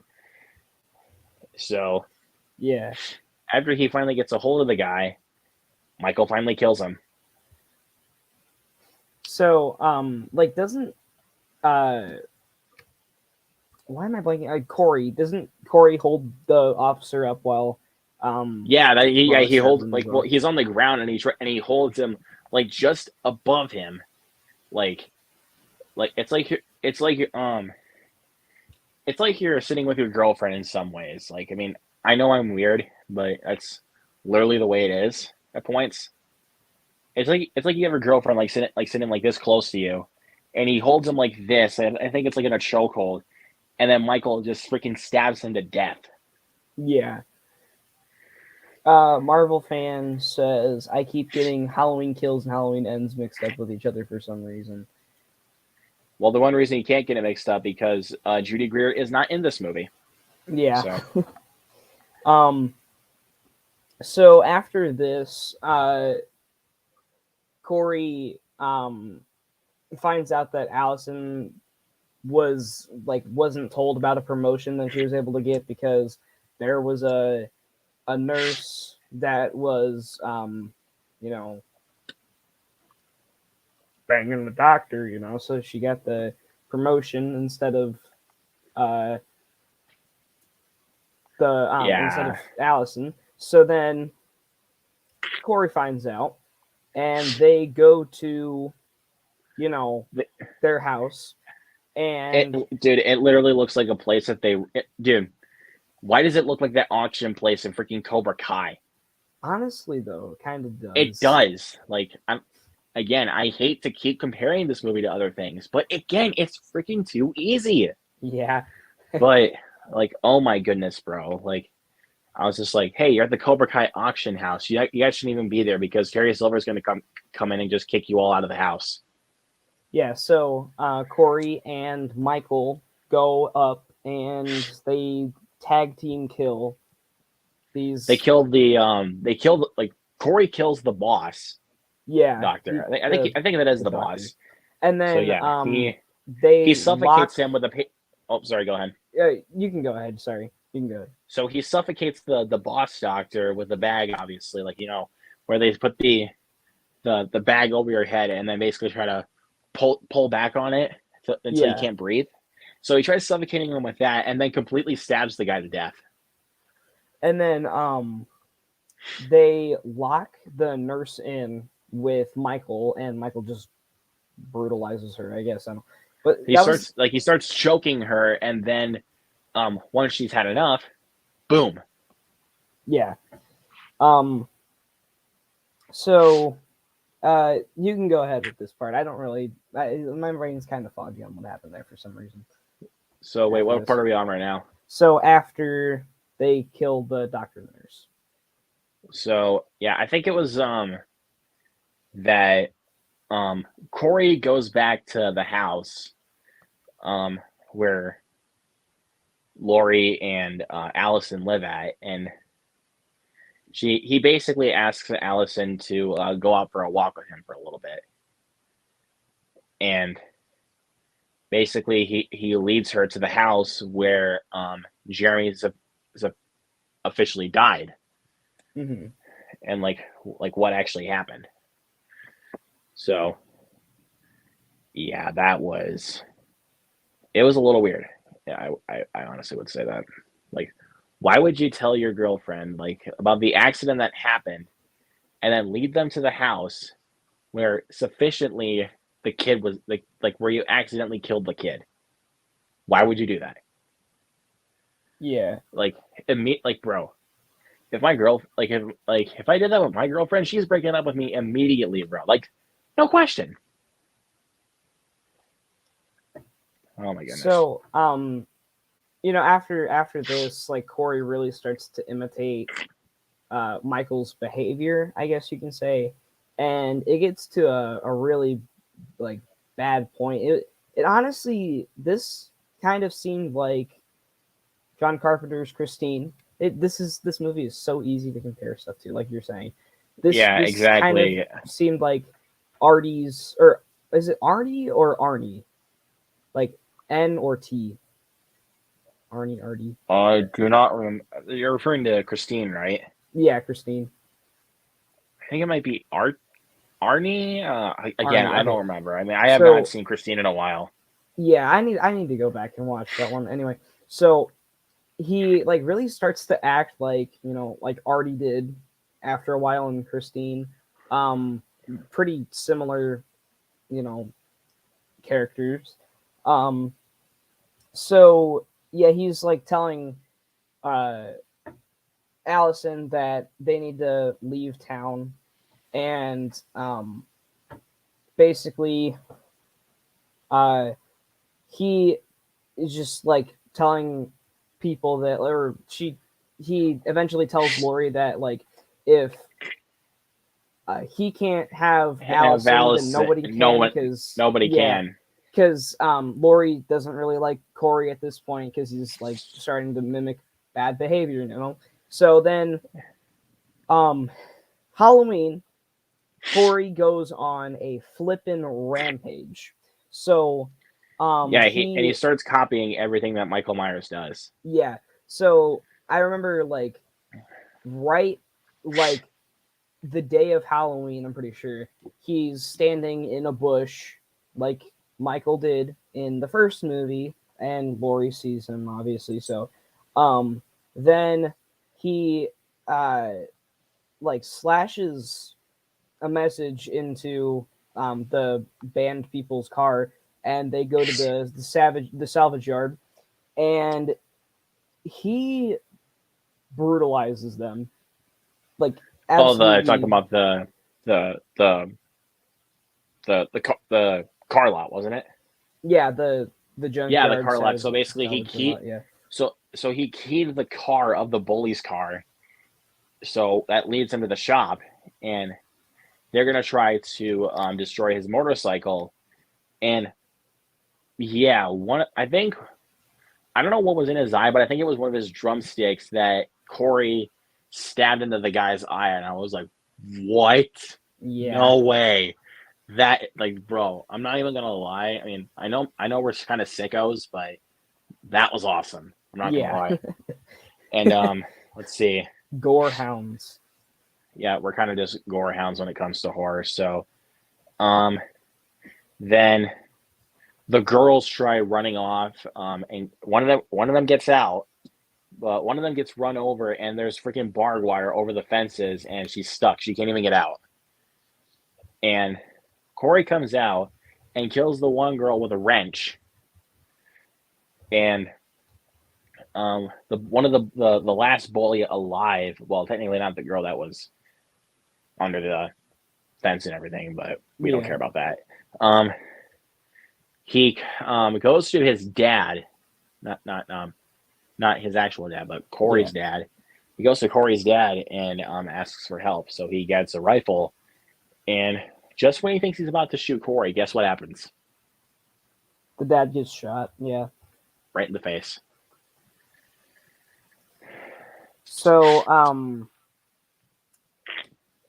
So
Yeah.
after he finally gets a hold of the guy, Michael finally kills him.
So like doesn't uh why am I blanking? Corey doesn't Corey hold the officer up
Yeah,
while he
he
stabs
holds
him as
like, well,
well?
he's on the ground, and he holds him like just above him, like it's it's like you're sitting with your girlfriend in some ways. Like, I mean, I know I'm weird, but that's literally the way it is at points. It's like you have a girlfriend like sitting like this close to you, and he holds him like this. And I think it's like in a chokehold, and then Michael just freaking stabs him to death.
Yeah. Marvel fan says I keep getting Halloween Kills and Halloween Ends mixed up with each other for some reason.
Well, the one reason you can't get it mixed up because Judy Greer is not in this movie.
Yeah.
So
um. So after this, Corey finds out that Allison wasn't told about a promotion that she was able to get because there was a nurse that was you know banging the doctor, so she got the promotion uh instead of
yeah,
Allison. So then Corey finds out, and they go to you know their house,
it
and
dude, it literally looks like a place that dude. Why does it look like that auction place in freaking Cobra Kai?
honestly though, it kind of
It
does.
does. Like, again, I hate to keep comparing this movie to other things, but again, it's freaking too easy.
Yeah.
But like, oh my goodness, bro! Like, I was just like, hey, you're at the Cobra Kai auction house. You guys shouldn't even be there because Terry Silver's going to come in and just kick you all out of the house.
Yeah, so Corey and Michael go up and they tag team kill these.
They killed like Corey kills the boss
Yeah,
doctor. I think that is
the
the
doctor,
boss.
and
So
then
yeah, he
they
suffocates
lock.
him with a. Oh, sorry. Go ahead.
You can go ahead. Sorry, you can go ahead.
So he suffocates the boss doctor with the bag, obviously, like, where they put the bag over your head and then basically try to pull back on it until you
Yeah,
can't breathe. So he tries suffocating him with that, and then completely stabs the guy to death.
and then they lock the nurse in with Michael, and Michael just brutalizes her. I guess I don't. But that was
He starts choking her, and then once she's had enough, boom.
yeah. Um. So you can go ahead with this part. I don't really. My brain's kind of foggy on what happened there for some reason.
So wait,
After
what part
this,
are we on right now?
so after they killed the doctor and the nurse.
So yeah, I think it was that Corey goes back to the house where Lori and Allison live at, and he basically asks Allison to go out for a walk with him for a little bit, and basically he leads her to the house where Jeremy's officially died,
Hmm.
and like what actually happened. So yeah, it was a little weird. Yeah, I honestly would say that. Like, why would you tell your girlfriend like about the accident that happened and then lead them to the house where sufficiently the kid was like where you accidentally killed the kid? Why would you do that?
Yeah.
Like, like bro, if my girl if I did that with my girlfriend, she's breaking up with me immediately, bro. Like, no question. Oh my goodness.
So, after this, like Corey really starts to imitate Michael's behavior, I guess you can say, and it gets to a really like bad point. It honestly, this kind of seemed like John Carpenter's Christine. This movie is so easy to compare stuff to, like you're saying.
Yeah,
This kind of
exactly.
seemed like Artie's, or is it Artie or Arnie? Like N or T? Arnie, Artie.
I do not remember. You're referring to Christine, right?
Yeah, Christine.
I think it might be Arnie. Again,
Arnie.
I don't
Okay.
remember. I mean, I have not
So
seen Christine in a while.
yeah, I need to go back and watch that one. Anyway, so he like really starts to act like, like Artie did after a while in Christine. Um, Pretty similar, you know, characters. Um, so yeah, he's like telling uh Allison that they need to leave town, and basically uh he is just like telling people that, or he eventually tells Lori that like if he can't have
Have
Allison, then
Alice?
nobody
No
can,
one,
because
nobody
yeah,
can.
because Lori doesn't really like Corey at this point because he's like starting to mimic bad behavior. So then um Halloween, Corey goes on a flippin' rampage. So
Yeah, he
he
starts copying everything that Michael Myers does.
yeah. So I remember like right like the day of Halloween, I'm pretty sure, he's standing in a bush like Michael did in the first movie, and Laurie sees him obviously. So um then he uh like slashes a message into the band people's car, and they go to the salvage yard, and he brutalizes them, like
Oh, the talking
absolutely.
about the the the car lot, wasn't it?
Yeah, the
Yeah, the
junkyard
car lot. So basically,
salvaging lot. Yeah.
he keyed the car of the bully's car. So that leads him to the shop, and they're gonna try to destroy his motorcycle. And yeah, one I think I don't know what was in his eye, but I think it was one of his drumsticks that Corey stabbed into the guy's eye, and I was like, "What?
Yeah.
No way!" That like, bro, I'm not even gonna lie. I mean, I know we're kind of sickos, but that was awesome. I'm not gonna
Yeah.
lie. And let's see.
Gore hounds.
Yeah, we're kind of just gore hounds when it comes to horror. So, um, then the girls try running off, and one of them gets out, but one of them gets run over, and there's freaking barbed wire over the fences, and she's stuck. She can't even get out. And Corey comes out and kills the one girl with a wrench. And the one of the last bully alive. Well, technically not the girl that was under the fence and everything, but we don't
Yeah.
care about that. Um, he goes to his dad, not his actual dad, but
Yeah.
Corey's dad. He goes to Corey's dad and asks for help. So he gets a rifle, and just when he thinks he's about to shoot Corey, guess what happens?
The dad gets shot. Yeah.
Right in the face.
So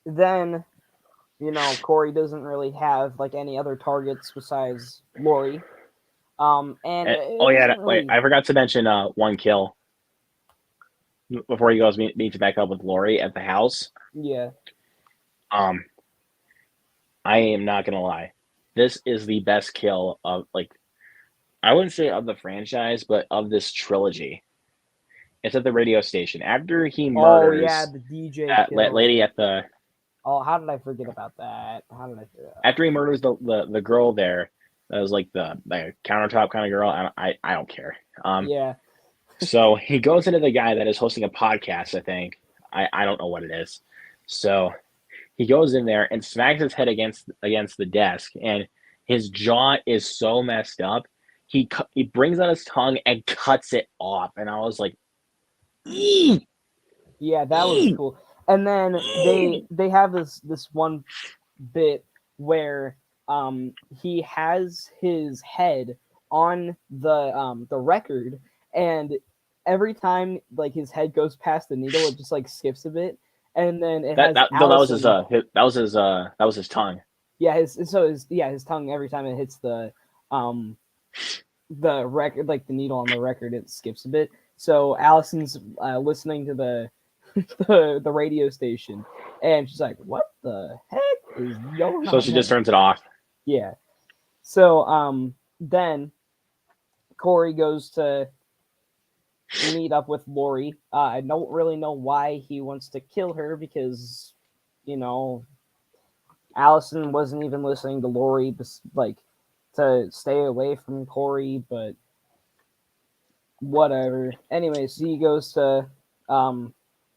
then Corey doesn't really have like any other targets besides Lori. And
And,
it
oh yeah,
wasn't
wait,
really.
I forgot to mention one kill before he goes meet back up with Lori at the house.
Yeah.
Um, I am not gonna lie, this is the best kill of like I wouldn't say of the franchise, but of this trilogy. It's at the radio station after he
Oh yeah,
murders
the DJ
that
kill.
lady at the
Oh, how did I forget about that? How did I forget?
after he murders the girl there. That was like the countertop kind of girl. I don't care.
Yeah.
So he goes into the guy that is hosting a podcast. I think I don't know what it is. So he goes in there and smacks his head against the desk, and his jaw is so messed up. He brings out his tongue and cuts it off, and I was like, "Eee,
Yeah, that was
eee,
cool. And then they
eee."
they have this one bit where he has his head on the record, and every time like his head goes past the needle, it just like skips a bit, and then it has
That was
Allison.
that was his tongue.
Yeah, his tongue every time it hits um the record, like the needle on the record, it skips a bit. So Allison's listening to the the radio station, and she's like, "What the heck is going
So
on
she just
there?"
turns it off.
Yeah. So then Corey goes to meet up with Lori. I don't really know why he wants to kill her because you know Allison wasn't even listening to Lori, like to stay away from Corey, but whatever. Anyways, he goes to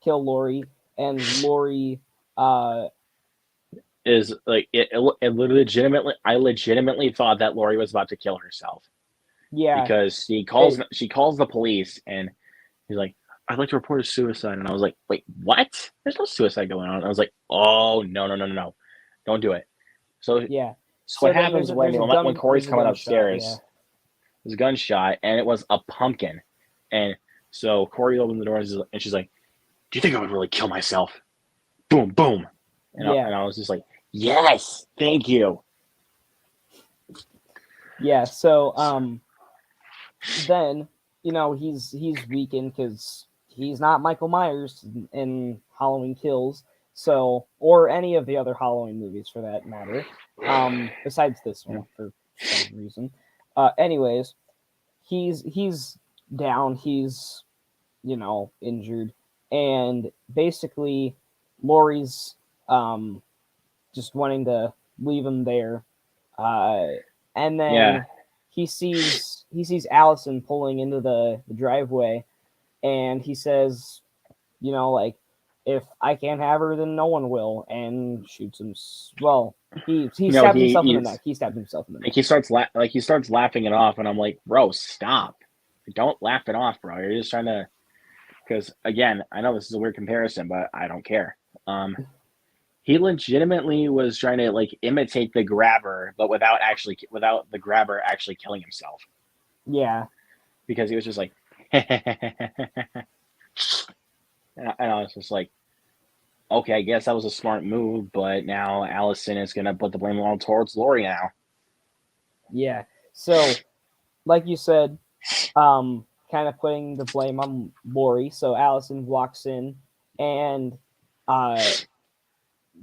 kill Lori, and Lori, uh,
Is like it legitimately I legitimately thought that Lori was about to kill herself
yeah,
because
it,
she calls the police and he's like, I'd like to report a suicide. And I was like, wait, what? There's no suicide going on. And I was like, oh, no. Don't do it. So,
yeah.
so what
So then
happens when, when Corey's
there's a
coming
gunshot. Yeah,
upstairs? There's a gunshot and it was a pumpkin. And so Corey opens the door and she's like, do you think I would really kill myself? Boom, boom.
yeah,
And I was just like, yes, thank you.
yeah. So then he's weakened because he's not Michael Myers in Halloween Kills, so or any of the other Halloween movies for that matter. Besides this one for some reason. Anyways, he's down. He's injured, and basically, Laurie's um just wanting to leave him there. Uh, and
Yeah.
then he sees Allison pulling into the driveway, and he says, like, if I can't have her, then no one will, and shoots him. Well, he
No,
stabbed himself in the neck. He stabbed himself in the
like
neck.
he starts laughing it off, and I'm like, bro, stop! Don't laugh it off, bro. You're just trying to because again, I know this is a weird comparison, but I don't care. Um, he legitimately was trying to like imitate the grabber, but without the grabber actually killing himself
Yeah,
because he was just like, and I was just like, okay, I guess that was a smart move, but now Allison is gonna put the blame all towards Lori now.
yeah. So, like you said, kind of putting the blame on Lori. So Allison walks in and uh,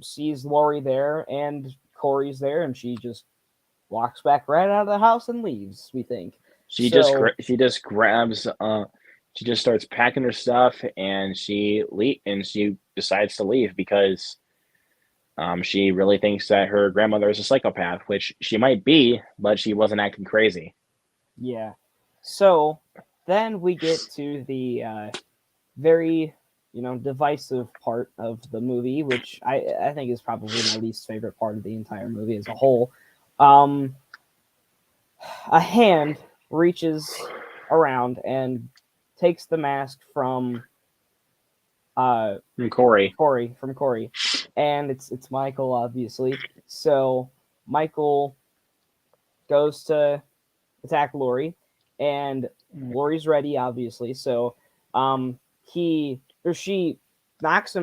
sees Lori there and Corey's there, and she just walks back right out of the house and leaves. We think so.
She just grabs she just starts packing her stuff and she decides to leave because she really thinks that her grandmother is a psychopath, which she might be, but she wasn't acting crazy.
Yeah. So then we get to the very divisive part of the movie, which I think is probably my least favorite part of the entire movie as a whole. Um, a hand reaches around and takes the mask uh,
From Corey.
Corey, and it's Michael obviously. So Michael goes to attack Lori, and Lori's ready obviously. So he or she knocks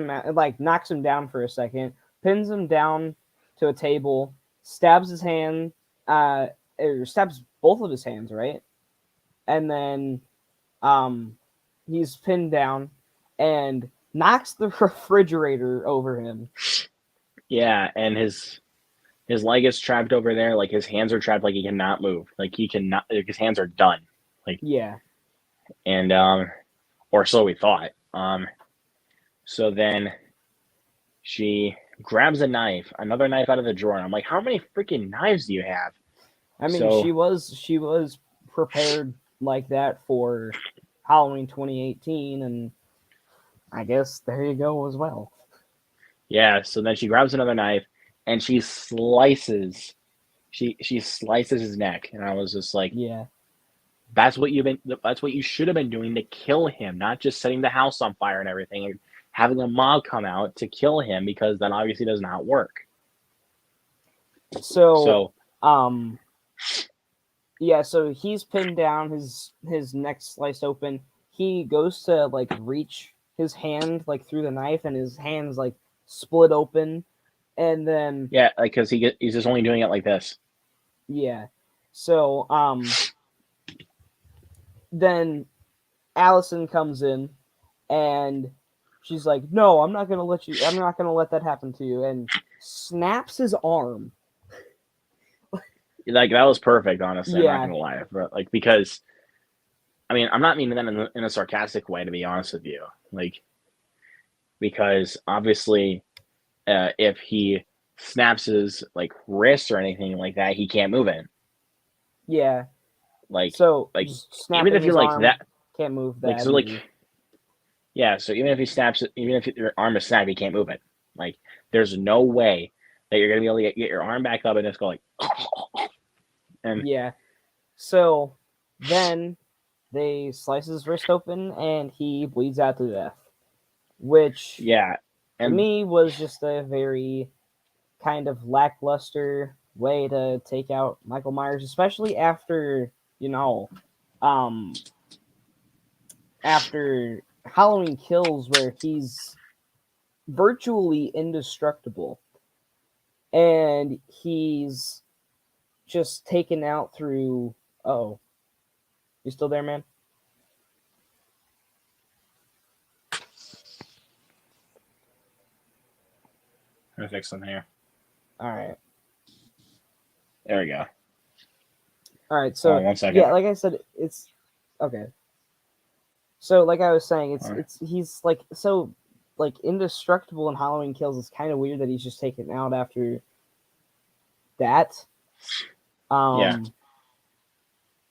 him down for a second, pins him down to a table, stabs his hand, or stabs both of his hands, right? And then um, he's pinned down and knocks the refrigerator over him.
Yeah, and his leg is trapped over there. Like his hands are trapped. Like he cannot move. Like he cannot. Like his hands are done. Like
Yeah,
and or so we thought. So then she grabs a knife, another knife out of the drawer, and I'm like, how many freaking knives do you have?
I mean
So
she was prepared like that for Halloween 2018, and I guess there you go as well.
yeah, so then she grabs another knife and she slices his neck, and I was just like,
Yeah.
that's what you should have been doing to kill him, not just setting the house on fire and everything and having a mob come out to kill him, because that obviously does not work.
So
So
um yeah, so he's pinned down, his neck sliced open. He goes to like reach his hand like through the knife, and his hands like split open, and then
yeah, like because he's just only doing it like this.
yeah. So then Allison comes in, and she's like, "No, I'm not gonna let you. I'm not gonna let that happen to you," and snaps his arm.
Like that was perfect, honestly. I'm not
Yeah,
gonna lie, but like because I mean I'm not meaning that in a sarcastic way, to be honest with you. Like because obviously, if he snaps his like wrist or anything like that, he can't move it.
yeah.
Like
So
like
just
even
snapping
if you
his
like
arm,
that,
can't move
like
that
so like
easy.
yeah. So even if he snaps it, even if your arm is snapped, he can't move it. Like there's no way that you're gonna be able to get your arm back up and just go like and
Yeah. So then they slice his wrist open, and he bleeds out to death, which
yeah
to
and
me was just a very kind of lackluster way to take out Michael Myers, especially after you know, um, after Halloween Kills, where he's virtually indestructible, and he's just taken out through. Oh, you still there, man?
I'm gonna fix something here.
All right,
There we go.
all right.
Hold
So
on 1 second.
yeah, like I said, it's okay. So like I was saying,
All right.
it's he's like so like indestructible in Halloween Kills. It's kind of weird that he's just taken out after that.
Yeah,
Um,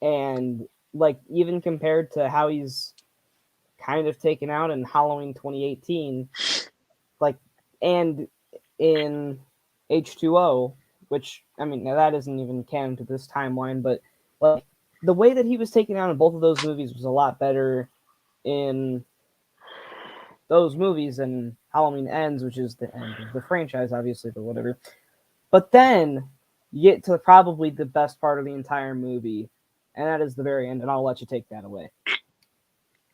and like even compared to how he's kind of taken out in Halloween 2018, like and in H2O, which I mean now that isn't even canon to this timeline, but like the way that he was taken out in both of those movies was a lot better in those movies than Halloween Ends, which is the end of the franchise, obviously, but whatever. But then you get to probably the best part of the entire movie, and that is the very end, and I'll let you take that away.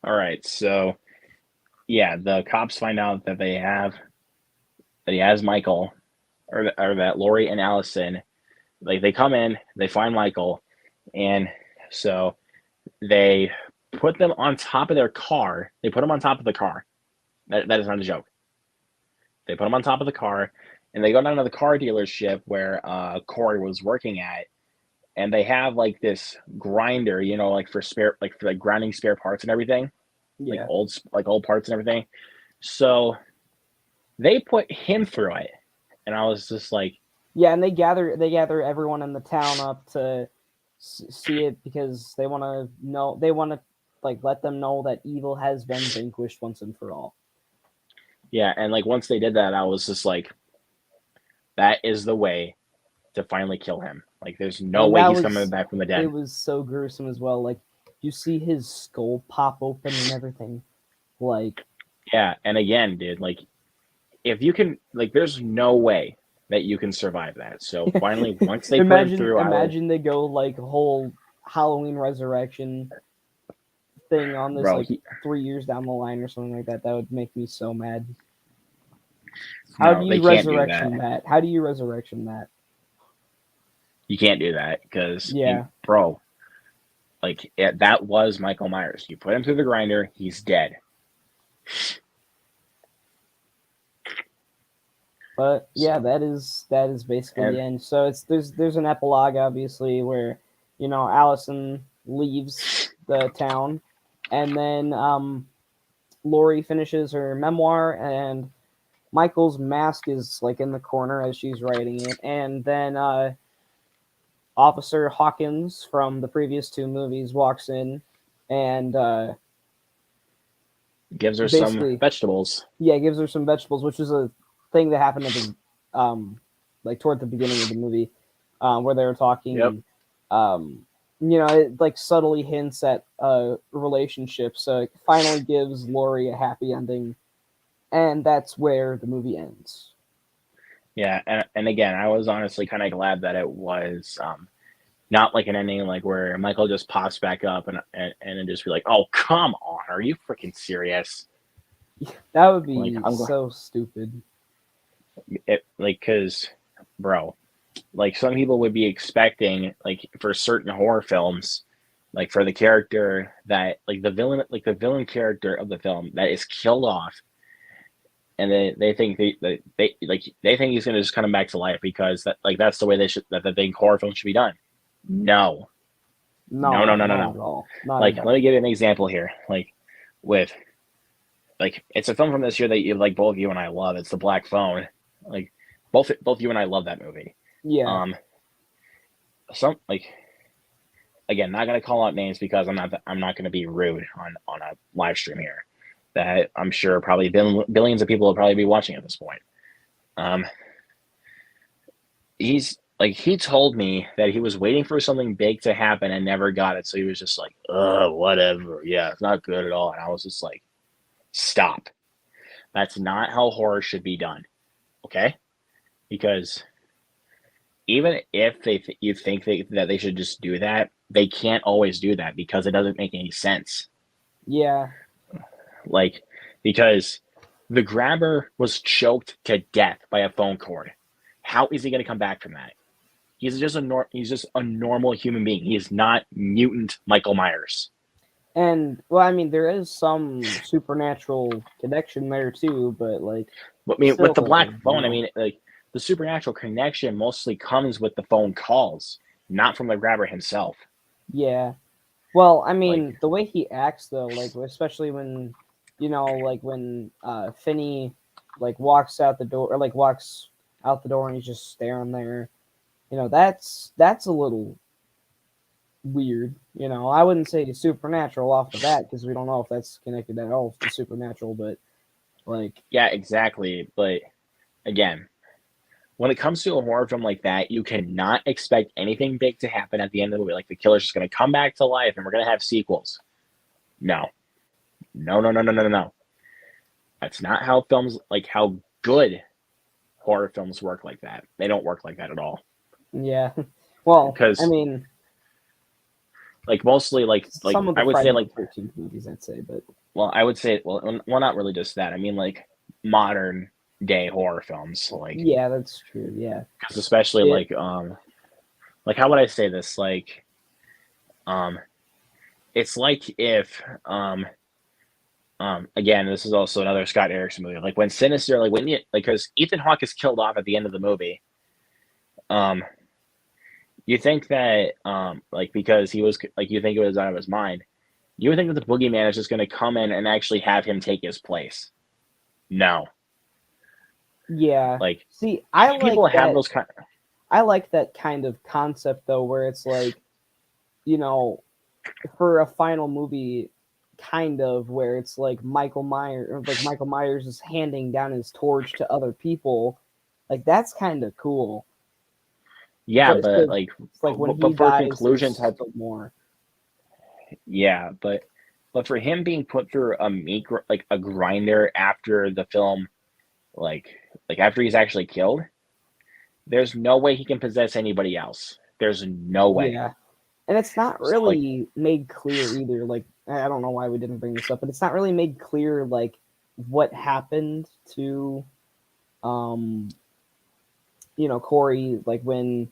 all right. So yeah, the cops find out that he has Michael, or that Lori and Allison, like they come in, they find Michael, and so they put them on top of their car. They put him on top of the car. That is not a joke. They put him on top of the car, and they go down to the car dealership where Corey was working at, and they have like this grinder, like for like grinding spare parts and everything,
Yeah.
like old parts and everything. So they put him through it, and I was just like,
Yeah, and they gather everyone in the town up to see it because they want to like let them know that evil has been vanquished once and for all.
yeah, and like once they did that, I was just like, that is the way to finally kill him. Like, there's no
And
way
that
he's coming
was
back from the
it
dead.
was so gruesome as well. Like you see his skull pop open and everything. Like
Yeah, and again, dude, like if you can, like, there's no way that you can survive that. So finally, once they put him
imagine
through, I was
imagine they go like whole Halloween Resurrection thing on this
bro.
like 3 years down the line or something like that, that would make me so mad. How do
No, they
you
can't do that.
resurrection that? How do you resurrection that?
You can't do that because,
Yeah,
bro, like that was Michael Myers. You put him through the grinder, he's dead.
but yeah,
So,
that is basically
and
the end. So it's there's an epilogue obviously where Allison leaves the town, and then Lori finishes her memoir, and Michael's mask is like in the corner as she's writing it, and then Officer Hawkins from the previous two movies walks in, and
gives her some
basically,
vegetables.
yeah, gives her some vegetables, which is a thing that happened at the like toward the beginning of the movie, where they were talking,
Yep.
and it like subtly hints at a relationship. So it finally gives Lori a happy ending, and that's where the movie ends.
Yeah, and again, I was honestly kind of glad that it was not like an ending like where Michael just pops back up and then just be like, "Oh, come on, are you freaking serious?"
That would
Like
be
I'm glad,
so stupid.
like, cause, bro, like some people would be expecting like for certain horror films, like for the character that like the villain character of the film that is killed off, and they think they think he's gonna just come back to life because that's the way they think horror films should be done. No, no, no,
No,
no, no,
not
no.
at all. Not at
Like, let
all.
me give you an example here. Like, with it's a film from this year that both you and I love. It's The Black Phone. Like, both you and I love that movie.
Yeah,
Um, some like again, not gonna call out names because I'm not gonna be rude on a live stream here. That I'm sure probably billions of people will probably be watching at this point. Um, he told me that he was waiting for something big to happen and never got it, so he was just like, whatever. Yeah, it's not good at all. And I was just like, stop. That's not how horror should be done. Okay? Because even if you think that they should just do that, they can't always do that because it doesn't make any sense.
yeah,
Like, because the grabber was choked to death by a phone cord. How is he going to come back from that? He's just a normal human being. He is not mutant Michael Myers.
and well, I mean, there is some supernatural connection there too, but like,
I mean, with
still,
the black
you
phone, I
know,
mean, like the supernatural connection mostly comes with the phone calls, not from the grabber himself.
yeah. Well, I
Like,
mean, the way he acts though, like especially when, like when Finney like walks out the door or like walks out the door and he's just staring there, that's a little weird. I wouldn't say supernatural off the bat because we don't know if that's connected at all to supernatural, but like,
yeah, exactly. But again, when it comes to a horror film like that, you cannot expect anything big to happen at the end of the movie. Like the killer's just going to come back to life and we're going to have sequels. No, no, no, no, no, no, no. That's not how how good horror films work like that. They don't work like that at all.
yeah. Well, I
Because
mean,
like mostly
some of the
I would say
Friday the 13th movies, I'd say, but
I would say not really just that. I mean like modern day horror films
yeah, that's true. Yeah,
cause especially
it.
like how would I say this um it's like if again, this is also another Scott Erickson movie. Like when Sinister, like when you like, because Ethan Hawke is killed off at the end of the movie. Um, you think that like because he was like you think it was out of his mind. You would think that the boogeyman is just going to come in and actually have him take his place. No,
Yeah.
like
See, I like
people have
that.
those kind.
I like that kind of concept though, where it's like, you know, for a final movie, kind of where it's like Michael Myers is handing down his torch to other people. Like that's kind of cool.
Yeah,
But
but
so it's like when he
but for a
dies,
conclusion
there's
type.
still more.
Yeah, but for him being put through like a grinder after the film, like after he's actually killed, there's no way he can possess anybody else. There's no way.
Yeah. And it's not
So like,
really made clear either. Like I don't know why we didn't bring this up, but it's not really made clear like what happened to um Corey, like when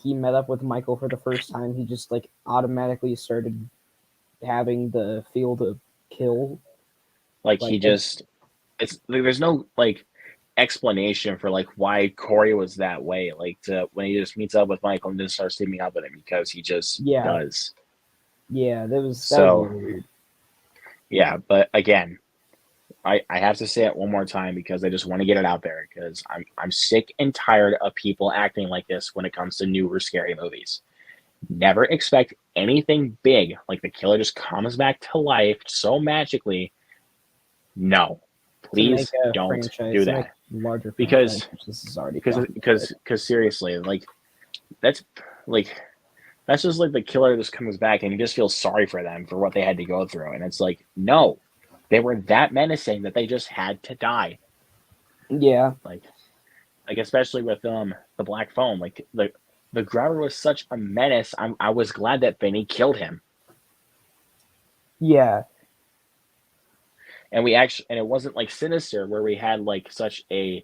he met up with Michael for the first time, he just like automatically started having the feel to kill.
Like
Like
he just, it's like there's no like explanation for like why Corey was that way. Like to when he just meets up with Michael and just starts teaming up with him because he just
yeah,
does.
yeah, that was
So
really weird.
yeah, but again, I have to say it one more time because I just want to get it out there because I'm sick and tired of people acting like this when it comes to newer scary movies. Never expect anything big like the killer just comes back to life so magically. No,
To make
please
a
don't
franchise,
do
to make
that
a larger franchise,
because
which this is already
because
done.
because because seriously, like that's like that's just like the killer just comes back and you just feel sorry for them for what they had to go through, and it's like no, they were that menacing that they just had to die.
Yeah,
Like especially with the black phone, like the grabber was such a menace. I was glad that Benny killed him,
yeah,
and we actually and it wasn't like Sinister where we had like such a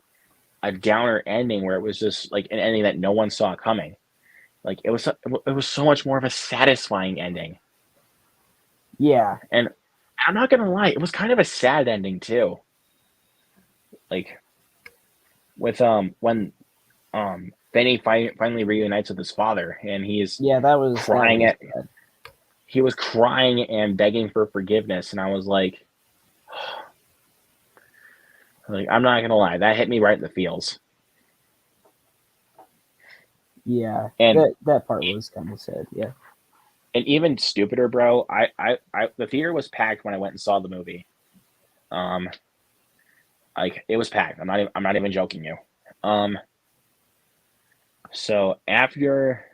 downer ending where it was just like an ending that no one saw coming. Like it was so much more of a satisfying ending.
yeah,
And I'm not gonna lie, it was kind of a sad ending too. Like with when Benny finally reunites with his father and he's
yeah. That
crying
was
at
bad.
he was crying and begging for forgiveness and I was like I'm not gonna lie, that hit me right in the feels.
Yeah,
And
that part was kind of sad. Yeah,
even stupider, bro. I the theater was packed when I went and saw the movie. Um, like it was packed. I'm not even joking you. Um, so after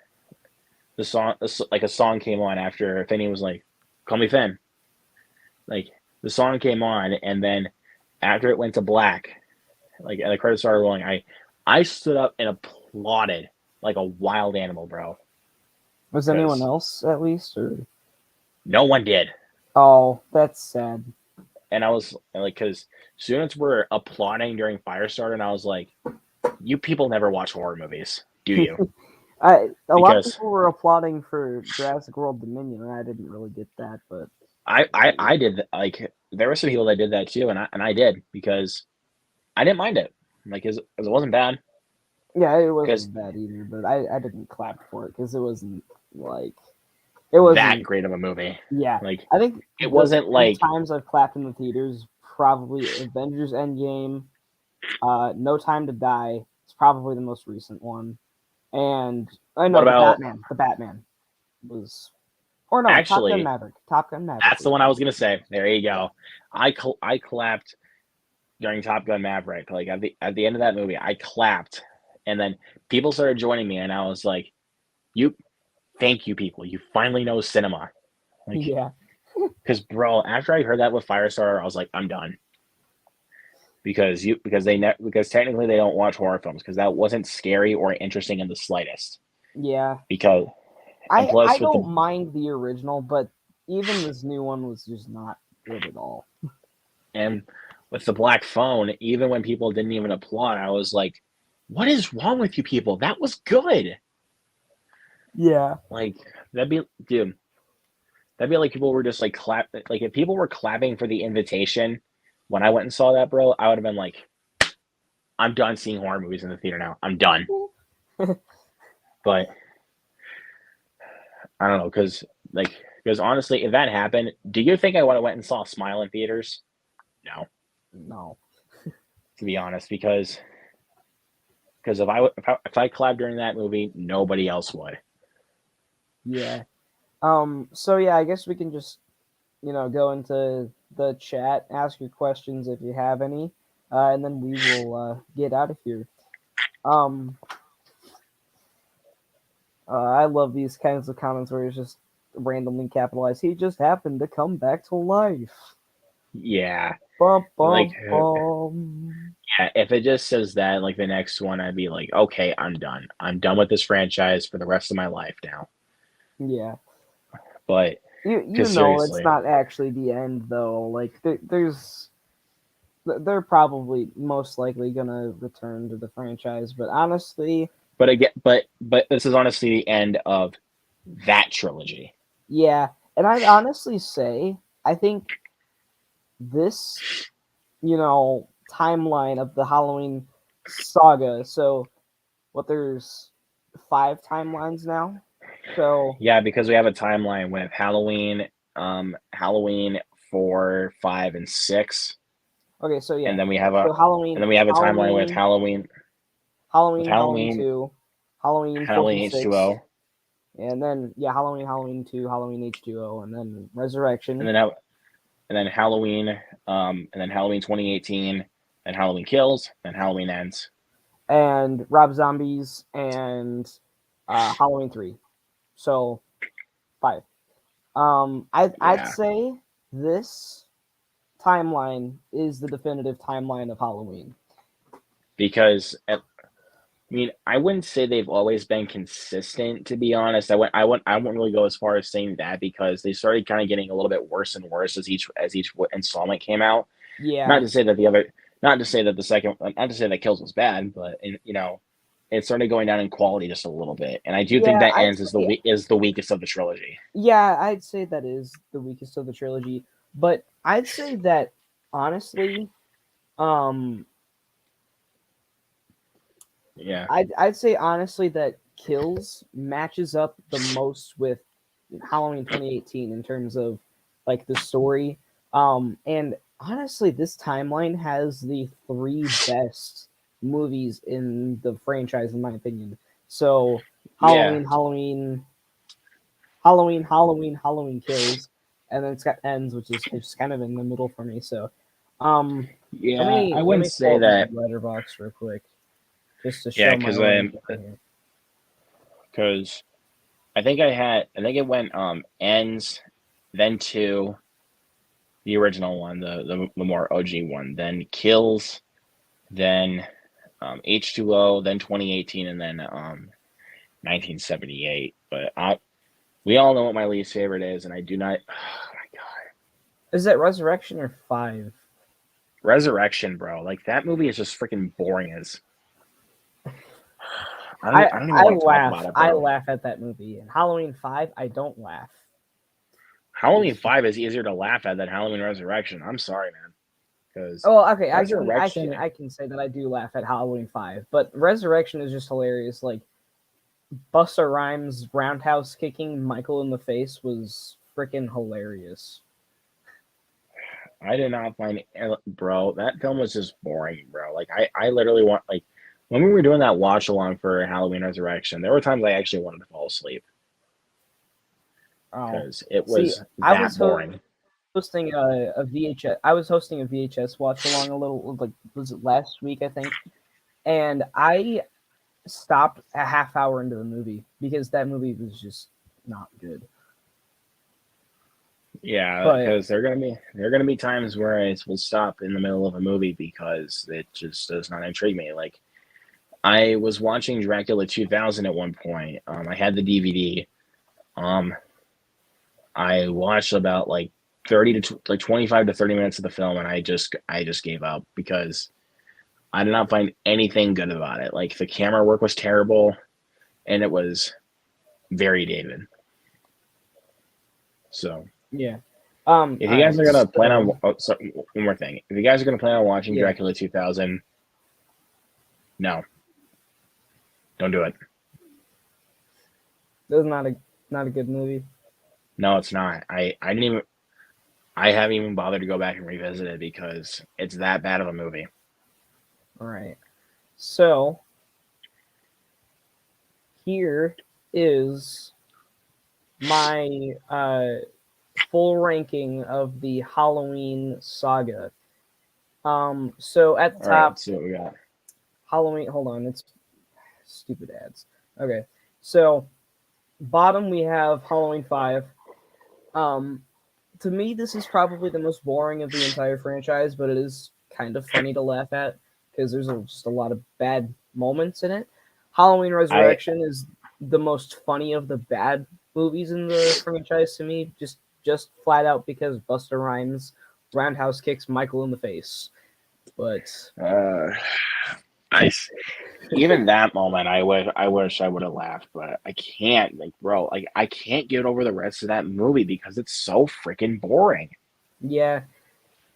the song, like a song came on after Finney was like, "Call me Finn." Like the song came on, and then after it went to black, like and the credits started rolling, I stood up and applauded like a wild animal, bro.
was anyone
Because
else at least, or
no one did,
oh, that's sad.
and I was like, because students were applauding during Firestarter, and I was like, "You people never watch horror movies, do you?"
A lot of
Because
people were applauding for Jurassic World Dominion, and I didn't really get that, but
I did like there were some people that did that too, and I did because I didn't mind it, like 'cause it wasn't bad.
yeah, it
Because
wasn't bad either. But I didn't clap for it because it wasn't like it
that
wasn't.
great of a movie,
Yeah,
like
I think
it
the
wasn't
three
like
times I've clapped in the theaters probably Avengers Endgame, No Time to Die. It's probably the most recent one, and I
what
know the
about
Batman. The Batman was, or no, Top Gun
actually
Maverick. Top Gun Maverick
that's the
was
one
the
I was
most
gonna
recent.
say. There you go. I clapped during Top Gun Maverick. Like at the end of that movie, I clapped, and then people started joining me, and I was like, "You, thank you, people. You finally know cinema." Like,
Yeah,
because bro, after I heard that with Firestarter, I was like, I'm done. Because technically they don't watch horror films because that wasn't scary or interesting in the slightest.
yeah.
Because and
I
plus with
don't
the
mind the original, but even this new one was just not good at all.
and with the black phone, even when people didn't even applaud, I was like, "What is wrong with you people? That was good."
Yeah.
Like that'd be dude. That'd be like people were just like clap. Like if people were clapping for the invitation when I went and saw that, bro, I would have been like, "I'm done seeing horror movies in the theater now. I'm done." But I don't know because honestly, if that happened, do you think I would have went and saw Smile in theaters? No,
No.
to be honest, because if I clapped during that movie, nobody else would.
Yeah. So yeah, I guess we can just go into the chat, ask your questions if you have any, and then we will get out of here. Um, I love these kinds of comments where it's just randomly capitalized. He just happened to come back to life.
Yeah,
Bum
like
bum bum.
yeah, if it just says that, like the next one, I'd be like, okay, I'm done. I'm done with this franchise for the rest of my life now.
Yeah.
But
You
Because
know it's
seriously,
not actually the end though. Like they're probably most likely gonna return to the franchise, but honestly,
but again, but this is honestly the end of that trilogy.
yeah. And I'd honestly say I think this, timeline of the Halloween saga. So what there's five timelines now. So
Yeah, because we have a timeline with Halloween, Halloween 4, 5, and 6,
okay, so yeah.
and then we have a
So Halloween,
and then we have a timeline with
Halloween,
Halloween,
Halloween
Halloween,
2, Halloween
Halloween
56,
H2O,
and then yeah, Halloween 2, Halloween H2O, and then
and
Resurrection
then Halloween, and then Halloween 2018, then Halloween Kills, then Halloween Ends.
and Rob Zombies and Halloween 3. So 5. I'd
Yeah,
say this timeline is the definitive timeline of Halloween.
because I mean, I wouldn't say they've always been consistent, to be honest. I wouldn't really go as far as saying that because they started kind of getting a little bit worse and worse as each installment came out. Not
Yeah,
to say that the other, not to say that the second, not to say that Kills was bad, but it started going down in quality just a little bit. And I do think
yeah,
that
I'd
Ends is
say
the weakest of the trilogy.
I'd say that is the weakest of the trilogy. But I'd say that honestly, um,
Yeah,
I'd say honestly that Kills matches up the most with Halloween 2018 in terms of like the story. And honestly, this timeline has the three best movies in the franchise, in my opinion. So
yeah,
Halloween Kills, and then it's got Ends, which is just kind of in the middle for me. So, um, let
yeah.
me
I
let
wouldn't
me pull
say
up my
that.
letterbox real quick just to
Yeah,
show my ranking here.
because I think it went Ends, then two, the original one, the more OG one, then Kills, then H2O, then 2018, and then 1978. But we all know what my least favorite is, and I do not. Oh my god,
Is that Resurrection or 5?
Resurrection, bro! Like that movie is just freaking boring as.
I
I don't even
I
want to talk
laugh.
about it,
I
bro.
laugh at that movie. And Halloween 5, I don't laugh.
Halloween
It's just,
5 is easier to laugh at than Halloween Resurrection. I'm sorry, man, because
oh, okay.
Resurrection.
I can say that I do laugh at Halloween 5, but Resurrection is just hilarious. Like Busta Rhymes roundhouse kicking Michael in the face was freaking hilarious.
I did not find bro. That film was just boring, bro. Like I literally want like when we were doing that watch along for Halloween Resurrection, there were times I actually wanted to fall asleep
Oh,
because it
see,
was
I
that
was
boring.
hosting a VHS. I was hosting a VHS watch along a little, like, was it last week, I think, and I stopped a half hour into the movie because that movie was just not good.
Yeah,
But
because there are gonna be times where I will stop in the middle of a movie because it just does not intrigue me. Like I was watching Dracula 2000 at one point. I had the DVD. Um, I watched about like 30 to 25 to 30 minutes of the film, and I just gave up because I did not find anything good about it. Like the camera work was terrible, and it was very dated. So
yeah,
if
all
you guys
right,
are gonna plan on,
so
one more thing, if you guys are gonna plan on watching
yeah,
Dracula 2000, no, don't do it.
it was not a good movie.
No, it's not. I didn't even I haven't even bothered to go back and revisit it because it's that bad of a movie.
All right, so here is my full ranking of the Halloween saga. So at the
All right,
top,
let's see what we got.
Halloween. Hold on, it's stupid ads. Okay, so bottom we have Halloween 5. Um, to me, this is probably the most boring of the entire franchise, but it is kind of funny to laugh at because there's just a lot of bad moments in it. Halloween
I
Resurrection is the most funny of the bad movies in the franchise to me, just just flat out because Busta Rhymes roundhouse kicks Michael in the face. But
Uh, nice. Even that moment, I wish I would have laughed, but I can't. Like, bro, like I can't get over the rest of that movie because it's so freaking boring.
yeah,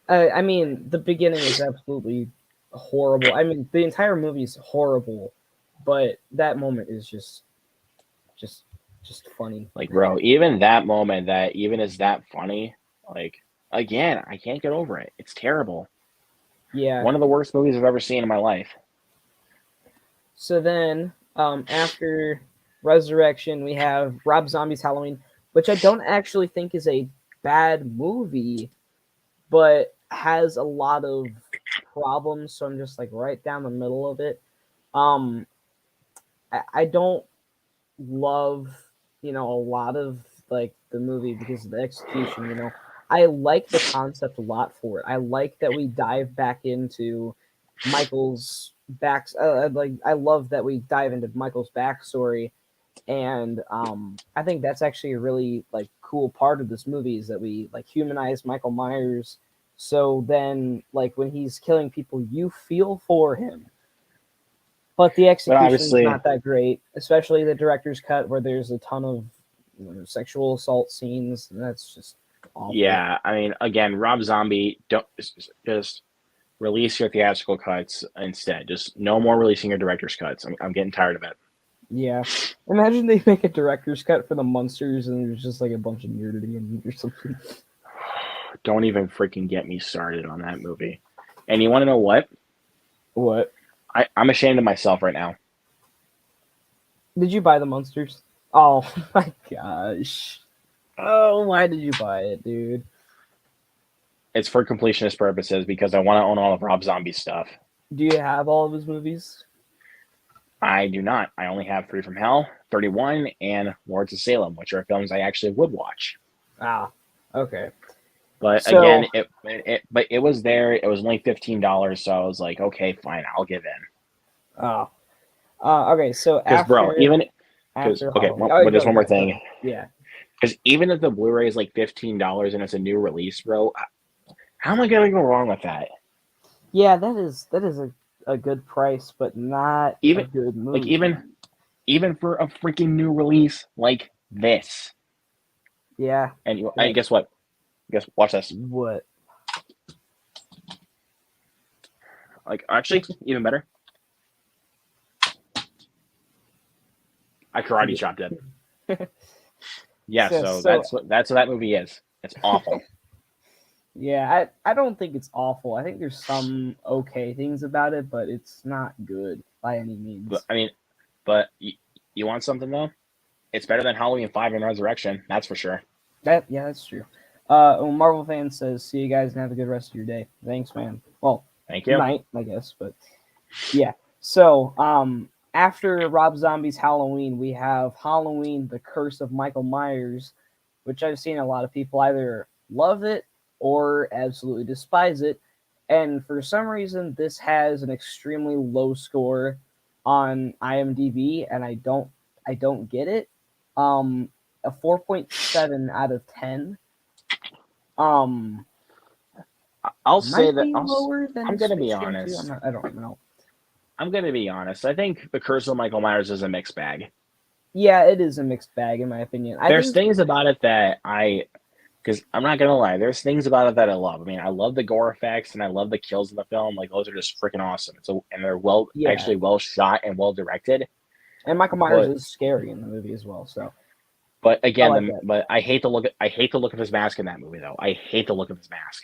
I mean, the beginning is absolutely horrible. I mean, the entire movie is horrible, but that moment is just just funny.
Like, bro, even that moment that even is that funny. Like, again, I can't get over it. It's terrible.
Yeah.
One of the worst movies I've ever seen in my life.
So then, after Resurrection, we have Rob Zombie's Halloween, which I don't actually think is a bad movie, but has a lot of problems. So I'm just like right down the middle of it. Um, I don't love, a lot of like the movie because of the execution. I like the concept a lot for it. I like that we dive back into Michael's backs. Like I love that we dive into Michael's backstory, and I think that's actually a really like cool part of this movie is that we like humanize Michael Myers. So then, like when he's killing people, you feel for him, but the
But
execution is
obviously,
not that great, especially the director's cut where there's a ton of sexual assault scenes, and that's just awful.
yeah, I mean, again, Rob Zombie, don't just release your theatrical cuts instead. Just no more releasing your director's cuts. I'm getting tired of it.
Yeah, imagine they make a director's cut for the monsters, and there's just like a bunch of nudity in it or something.
Don't even freaking get me started on that movie. And you want to know what?
What?
I'm ashamed of myself right now.
Did you buy the monsters? Oh my gosh! Oh, why did you buy it, dude?
It's for completionist purposes because I want to own all of Rob Zombie's stuff.
Do you have all of his movies?
I do not. I only have Three from Hell, 31, and Lords of Salem, which are films I actually would watch.
Ah, okay.
But
So,
again, it was there. It was only $15, so I was like, okay, fine, I'll give in.
oh, okay. So
Because bro, even because
after
okay,
Halloween. Oh,
but there's
go
one more
go
thing.
go. Yeah,
Because even if the Blu-ray is like $15 and it's a new release, bro, how am I gonna go wrong with that?
yeah. That is a good price, but not a
Even
good
like
movie.
even for a freaking new release like this.
Yeah.
And I
That
guess what? Guess watch this.
what?
Like actually, even better. I karate chopped it. Yeah,
so
so
so
that's what that movie is. It's awful.
yeah. I don't think it's awful. I think there's some okay things about it, but it's not good by any
But
means.
I mean, but you want something though? It's better than Halloween 5 and Resurrection. That's for sure.
That's true. Marvel fan says, "See you guys and have a good rest of your day." Thanks, man. Well,
Thank you.
night, I guess, but yeah. So, after Rob Zombie's Halloween, we have Halloween: The Curse of Michael Myers, which I've seen a lot of people either love it or absolutely despise it. And for some reason, this has an extremely low score on IMDb, and I don't get it. Um, a 4.7 out of 10. Um,
I'll say
might
that
be lower than
I'm gonna be
Space Jam 2.
honest.
I don't know.
I'm gonna be honest. I think The Curse of Michael Myers is a mixed bag.
Yeah, it is a mixed bag in my opinion. I
There's
think
things about it that because I'm not gonna lie, there's things about it that I love. I mean, I love the gore effects and I love the kills in the film. Like those are just freaking awesome. And they're
yeah,
well shot and well directed.
and Michael Myers
But
is scary in the movie as well. So I
again,
like that.
but I hate the look of his mask in that movie though. I hate the look of his mask.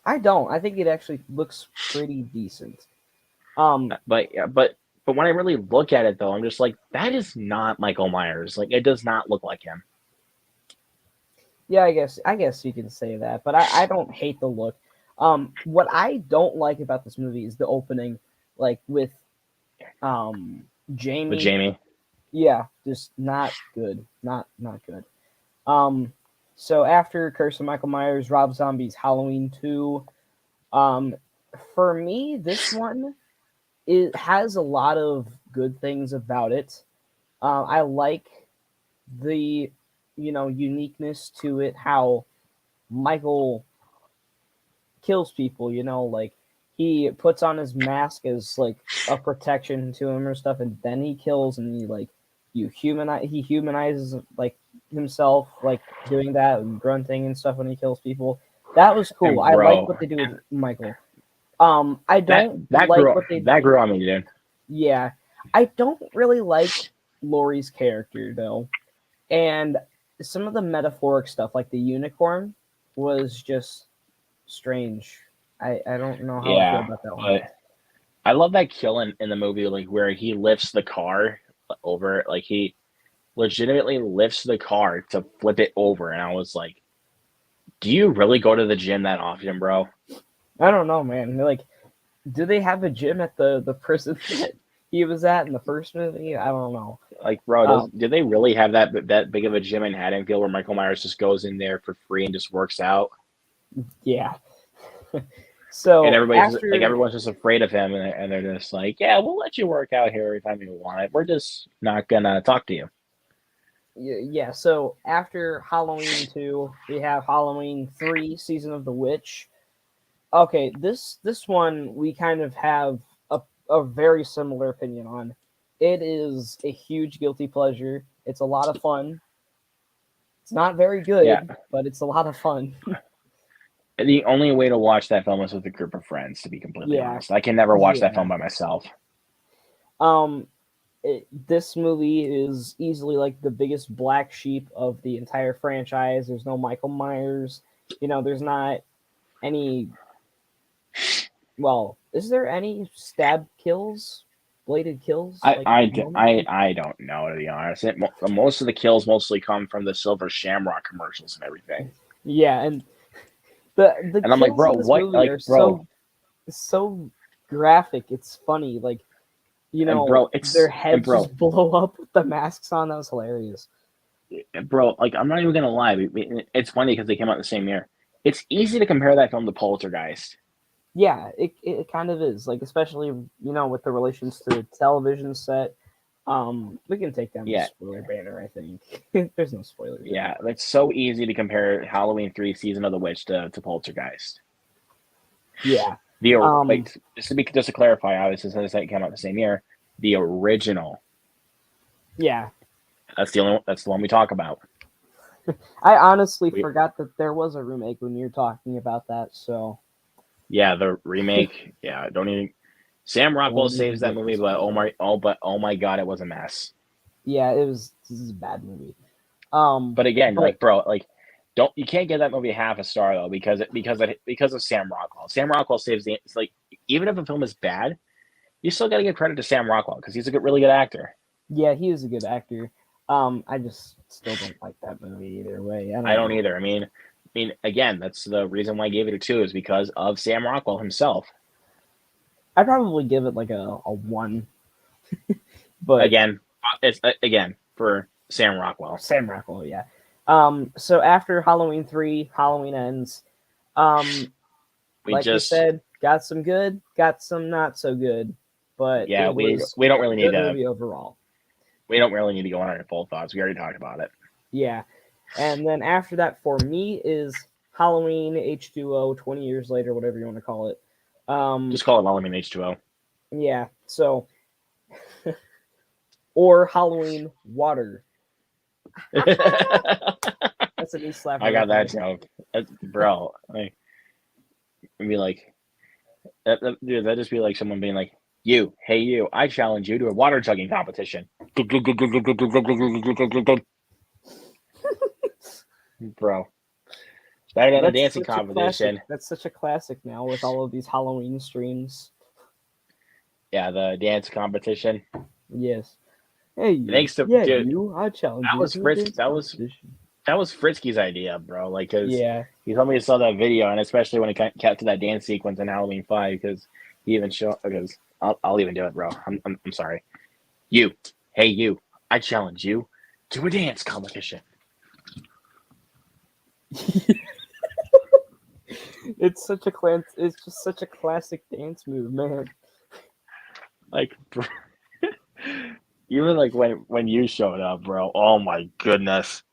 I don't. I think it actually looks pretty decent. Um,
But when I really look at it though, I'm just like, that is not Michael Myers. Like it does not look like him.
yeah, I guess you can say that, but I don't hate the look. What I don't like about this movie is the opening, like with
With
Jamie.
Jamie.
Yeah, just not good. Not good. Um, so after Curse of Michael Myers, Rob Zombie's Halloween 2. Um, for me, this one it has a lot of good things about it. I like the uniqueness to it. How Michael kills people, like he puts on his mask as like a protection to him or stuff, and then he kills, and he humanizes like himself, like doing that and grunting and stuff when he kills people. That was cool.
And
I like
bro,
what they do with Michael. I
that
don't
that
like
grew
what they
that
do.
grew on me, dude.
Yeah, I don't really like Laurie's character though, and some of the metaphoric stuff, like the unicorn, was just strange. I don't know how I feel
Yeah,
about that one.
but I love that kill in the movie, like where he lifts the car over, like he legitimately lifts the car to flip it over, and I was like, "Do you really go to the gym that often, bro?"
I don't know, man. Like, do they have a gym at the prison that he was at in the first movie? I don't know.
Like, bro,
Um,
do they really have that big of a gym in Haddonfield where Michael Myers just goes in there for free and just works out,
yeah.
and
So
everybody's just, like
after,
everyone's just afraid of him, and they're just like, "Yeah, we'll let you work out here every time you want it. We're just not gonna talk to you."
yeah, so after Halloween 2, we have Halloween 3, Season of the Witch. Okay, this one we kind of have a very similar opinion on. It is a huge guilty pleasure. It's a lot of fun. It's not very
Yeah,
good, but it's a lot of fun.
the only way to watch that film is with a group of friends. To be completely
Yeah,
honest, I can never watch that
yeah.
film by myself.
Um, this movie is easily like the biggest black sheep of the entire franchise. There's no Michael Myers. There's not any. Well, is there any stab kills, bladed kills like normally?
I don't know, to be honest. Most of the kills mostly come from the Silver Shamrock commercials and everything.
Yeah, and the
And I'm like,
kills
bro,
in this
what?
movie
Like,
are
bro,
so graphic. It's funny. Like,
and bro,
their
it's and
heads
bro,
just blow up with the masks on. That was hilarious.
bro, like I'm not even gonna lie. It's funny because they came out the same year. It's easy to compare that film to Poltergeist.
Yeah, it kind of is. Like, especially, with the relations to the television set. We can take down the
Yeah,
spoiler banner, I think. There's no spoilers in it.
yeah. It's so easy to compare Halloween 3: Season of the Witch to Poltergeist.
Yeah.
Wait, just to clarify, obviously since it came out the same year, the original.
Yeah.
That's the one we talk about.
I honestly
We
forgot that there was a remake when you were talking about that, so
Yeah, the remake. Yeah, don't even. Sam Rockwell
won't even
saves that
get
movie,
this
but
far.
oh my god, it was a mess.
Yeah, this is a bad movie.
But again,
But
like bro, like don't you can't give that movie half a star though because of Sam Rockwell. Sam Rockwell saves the. It's like even if a film is bad, you still got to give credit to Sam Rockwell because he's a really good actor.
yeah, he is a good actor. I just still don't like that movie either way. I
I
don't
don't
know.
either. I mean, again, that's the reason why I gave it a 2 is because of Sam Rockwell himself.
I'd probably give it like a 1, but
Again, it's again for Sam Rockwell.
Sam Rockwell, yeah. So after Halloween 3, Halloween ends. Um,
We
like we
just
said, got some good, got some not so good, but
yeah
it
we
was
we don't
a
really need
good
to
movie overall.
go on our full thoughts. We already talked about it.
Yeah. And then after that, for me, is Halloween H2O, 20 years later, whatever you want to call it.
Just call it Halloween H2O.
Yeah. So, or Halloween Water. That's a knee slapper
I
right
got that
there.
joke, bro. Like, it'd be like dude, that'd just be like someone being like, "You, hey you, I challenge you to a water chugging competition." Bro, better than a
That's
dancing
such a classic.
competition.
That's such a classic now with all of these Halloween streams.
Yeah, the dance competition.
Yes. Hey, you.
Thanks to
Yeah,
dude,
you. I challenge
that
you
was
to a
Fritz.
dance competition.
That was Fritzky's idea, bro. Like, cause
Yeah.
he told me he saw that video, and especially when it kept to that dance sequence in Halloween 5, because he even showed. Because I'll even do it, bro. I'm sorry. You, hey you, I challenge you to a dance competition.
It's just such a classic dance move, man.
Like, bro, even like when you showed up, bro. Oh my goodness.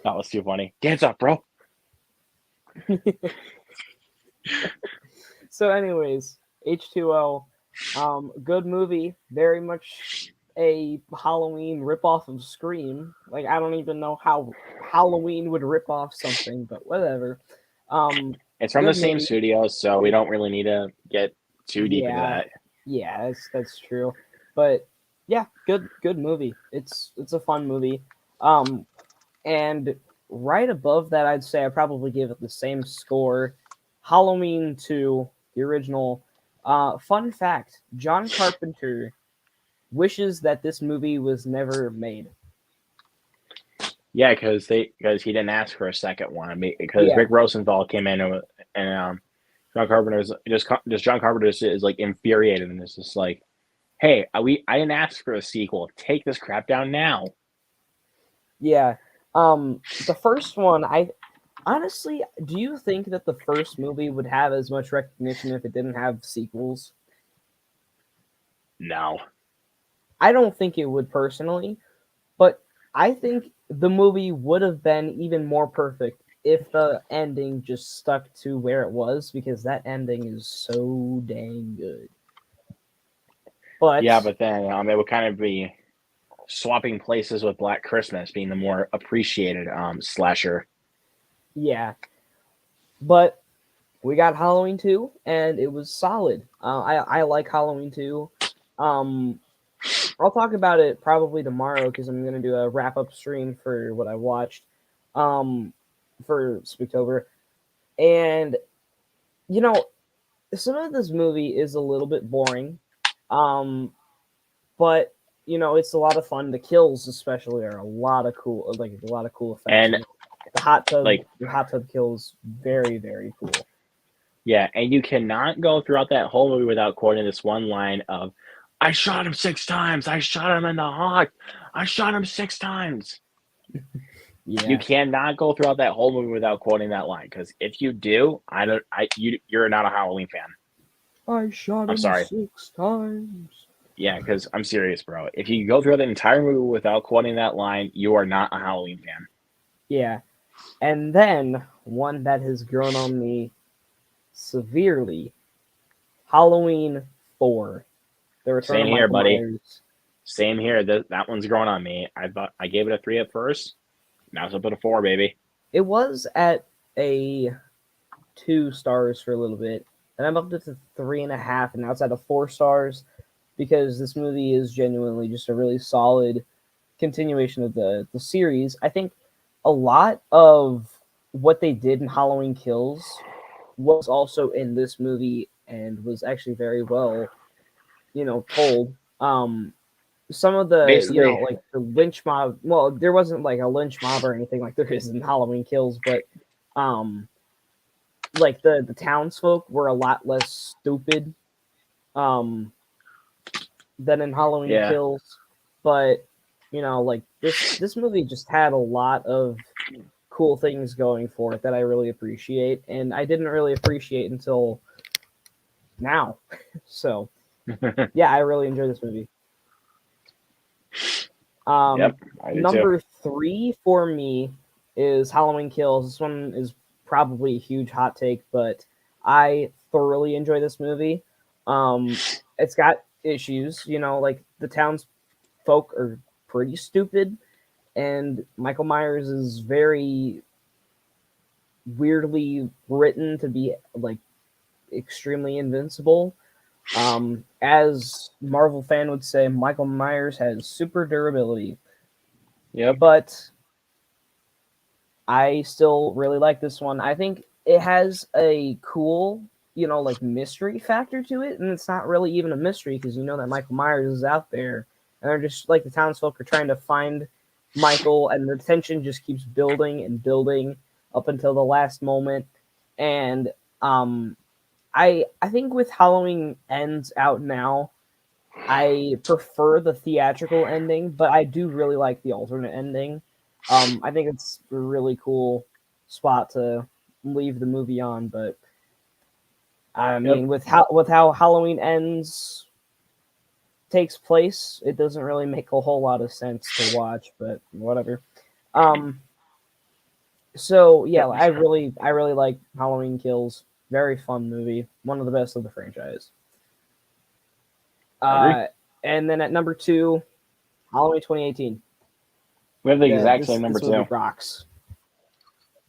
That was too funny. Dance up, bro.
So, anyways, H2O, good movie. Very much a Halloween ripoff of Scream. Like, I don't even know how Halloween would rip off something, but whatever. Um,
It's from the
good
same
movie.
studio, so we don't really need to get too deep into
Yeah,
that.
yeah, that's true. But yeah, good movie. It's a fun movie. Um, and right above that, I'd say I probably give it the same score. Halloween 2, the original. Fun fact: John Carpenter wishes that this movie was never made.
Yeah, because he didn't ask for a second one. I mean, because
Yeah,
Rick Rosenthal came in and John Carpenter's just John Carpenter is like infuriated and it's just like, hey, I didn't ask for a sequel. Take this crap down now.
yeah. The first one, I honestly, do you think that the first movie would have as much recognition if it didn't have sequels?
No.
I don't think it would personally, but I think the movie would have been even more perfect if the ending just stuck to where it was because that ending is so dang good.
Yeah,
But
but then it would kind of be swapping places with Black Christmas being the more appreciated slasher.
yeah, but we got Halloween 2 and it was solid. I like Halloween 2. Um I'll talk about it probably tomorrow because I'm gonna do a wrap up stream for what I watched for Spooktober. And you know, some of this movie is a little bit boring, um, but it's a lot of fun. The kills, especially, are a lot of cool, like a lot of cool effects.
And like
The hot tub kills, very very cool.
yeah, and you cannot go throughout that whole movie without quoting this one line of I shot him 6 times. I shot him in the heart. I shot him 6 times. You
Yeah,
cannot go throughout that whole movie without quoting that line because if you do, I don't. You're not a Halloween fan.
I shot
I'm
him
sorry.
6 times.
Yeah, because I'm serious, bro. If you go through the entire movie without quoting that line, you are not a Halloween fan.
Yeah, and then one that has grown on me severely: Halloween 4, The Return
Same
of
here,
Michael
buddy.
Myers.
Same here. That one's growing on me. I thought I gave it a 3 at first. Now it's up at a 4, baby.
It was at a 2 stars for a little bit, and I'm up to 3.5, and now it's at a 4 stars because this movie is genuinely just a really solid continuation of the series. I think a lot of what they did in Halloween Kills was also in this movie and was actually very well, told. Some of the,
Basically,
like the lynch mob. Well, there wasn't like a lynch mob or anything like there is in Halloween Kills, but um, like the townsfolk were a lot less stupid um than in Halloween
yeah.
Kills. But like this movie just had a lot of cool things going for it that I really appreciate, and I didn't really appreciate until now. So yeah, I really enjoy this movie.
Yep,
Um,
I do too.
Number 3 for me is Halloween Kills. This one is probably a huge hot take, but I thoroughly enjoy this movie. It's got issues, like the townsfolk are pretty stupid, and Michael Myers is very weirdly written to be like extremely invincible. As Marvel fan would say, Michael Myers has super durability,
Yep.
but I still really like this one. I think it has a cool, like mystery factor to it, and it's not really even a mystery because you know that Michael Myers is out there, and they're just like the townsfolk are trying to find Michael, and the tension just keeps building and building up until the last moment. And I think with Halloween Ends out now, I prefer the theatrical ending, but I do really like the alternate ending. I think it's a really cool spot to leave the movie on, but I
Yep.
mean, with how Halloween Ends takes place, it doesn't really make a whole lot of sense to watch, but whatever. Um, So yeah,
Yep.
I really like Halloween Kills. Very fun movie. One of the best of the franchise.
I agree.
Uh, and then at number two, Halloween 2018.
We have the
Yeah,
exact same
this
number
this movie
two.
rocks.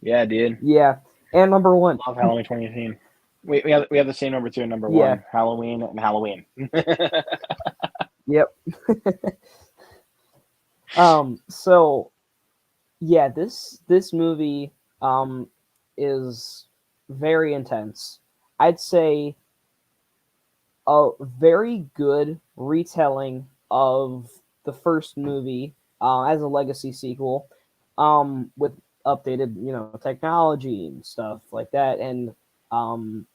Yeah, dude.
Yeah, and number one.
Love Halloween 2018. We have the same number two and number
Yeah,
one. Halloween and Halloween.
yep. So yeah, this movie is very intense. I'd say a very good retelling of the first movie as a legacy sequel, with updated technology and stuff like that, and um,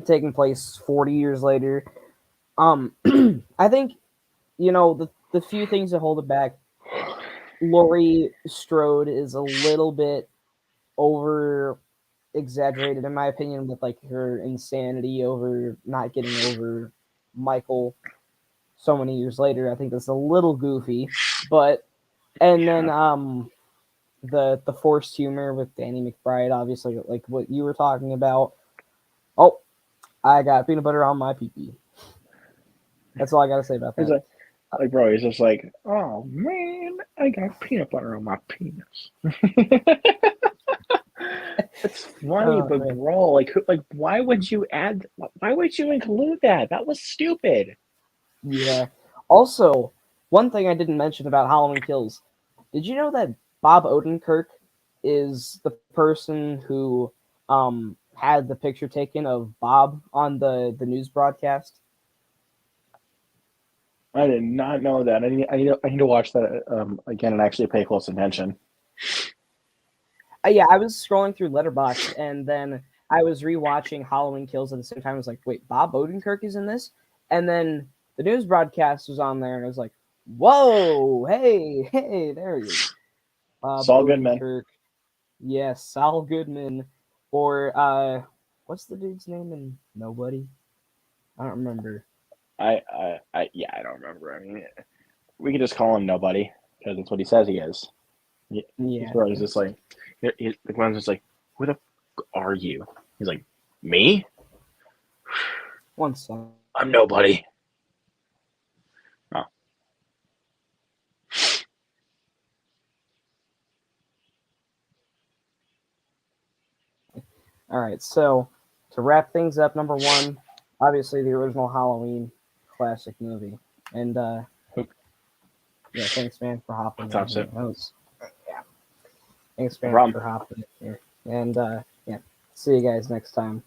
taking place 40 years later. I think the few things that hold it back. Laurie Strode is a little bit over exaggerated in my opinion with like her insanity over not getting over Michael so many years later. I think that's a little goofy, but and then the forced humor with Danny McBride, obviously, like what you were talking about. Oh, I got peanut butter on my pee pee. That's all I gotta say about
He's
that.
like, bro, he's just like, oh man, I got peanut butter on my penis. It's funny,
Oh
but
man,
bro, like, why would you add? Why would you include that? That was stupid.
yeah. Also, one thing I didn't mention about Halloween Kills. Did you know that Bob Odenkirk is the person who had the picture taken of Bob on the news broadcast?
I did not know that. I need to watch that again and actually pay close attention.
Yeah, I was scrolling through Letterboxd and then I was rewatching Halloween Kills at the same time. I was like, wait, Bob Odenkirk is in this? And then the news broadcast was on there and I was like, whoa, hey, there he is. Bob
Saul Goodman.
Odenkirk. Yes, Saul Goodman. Or what's the dude's name in Nobody? I don't remember.
Yeah, I don't remember. I mean, we could just call him nobody because it's what he says he is. He's
Yeah,
probably just like, the Gwen's just like, who the f- are you? He's like, me?
one second.
I'm nobody. Oh,
All right, so to wrap things up, number one, obviously the original Halloween classic movie, and
who
yeah, thanks man for hopping in
tops
here.
it?
That was thanks
No
man
problem.
for hopping in here, and yeah, see you guys next time.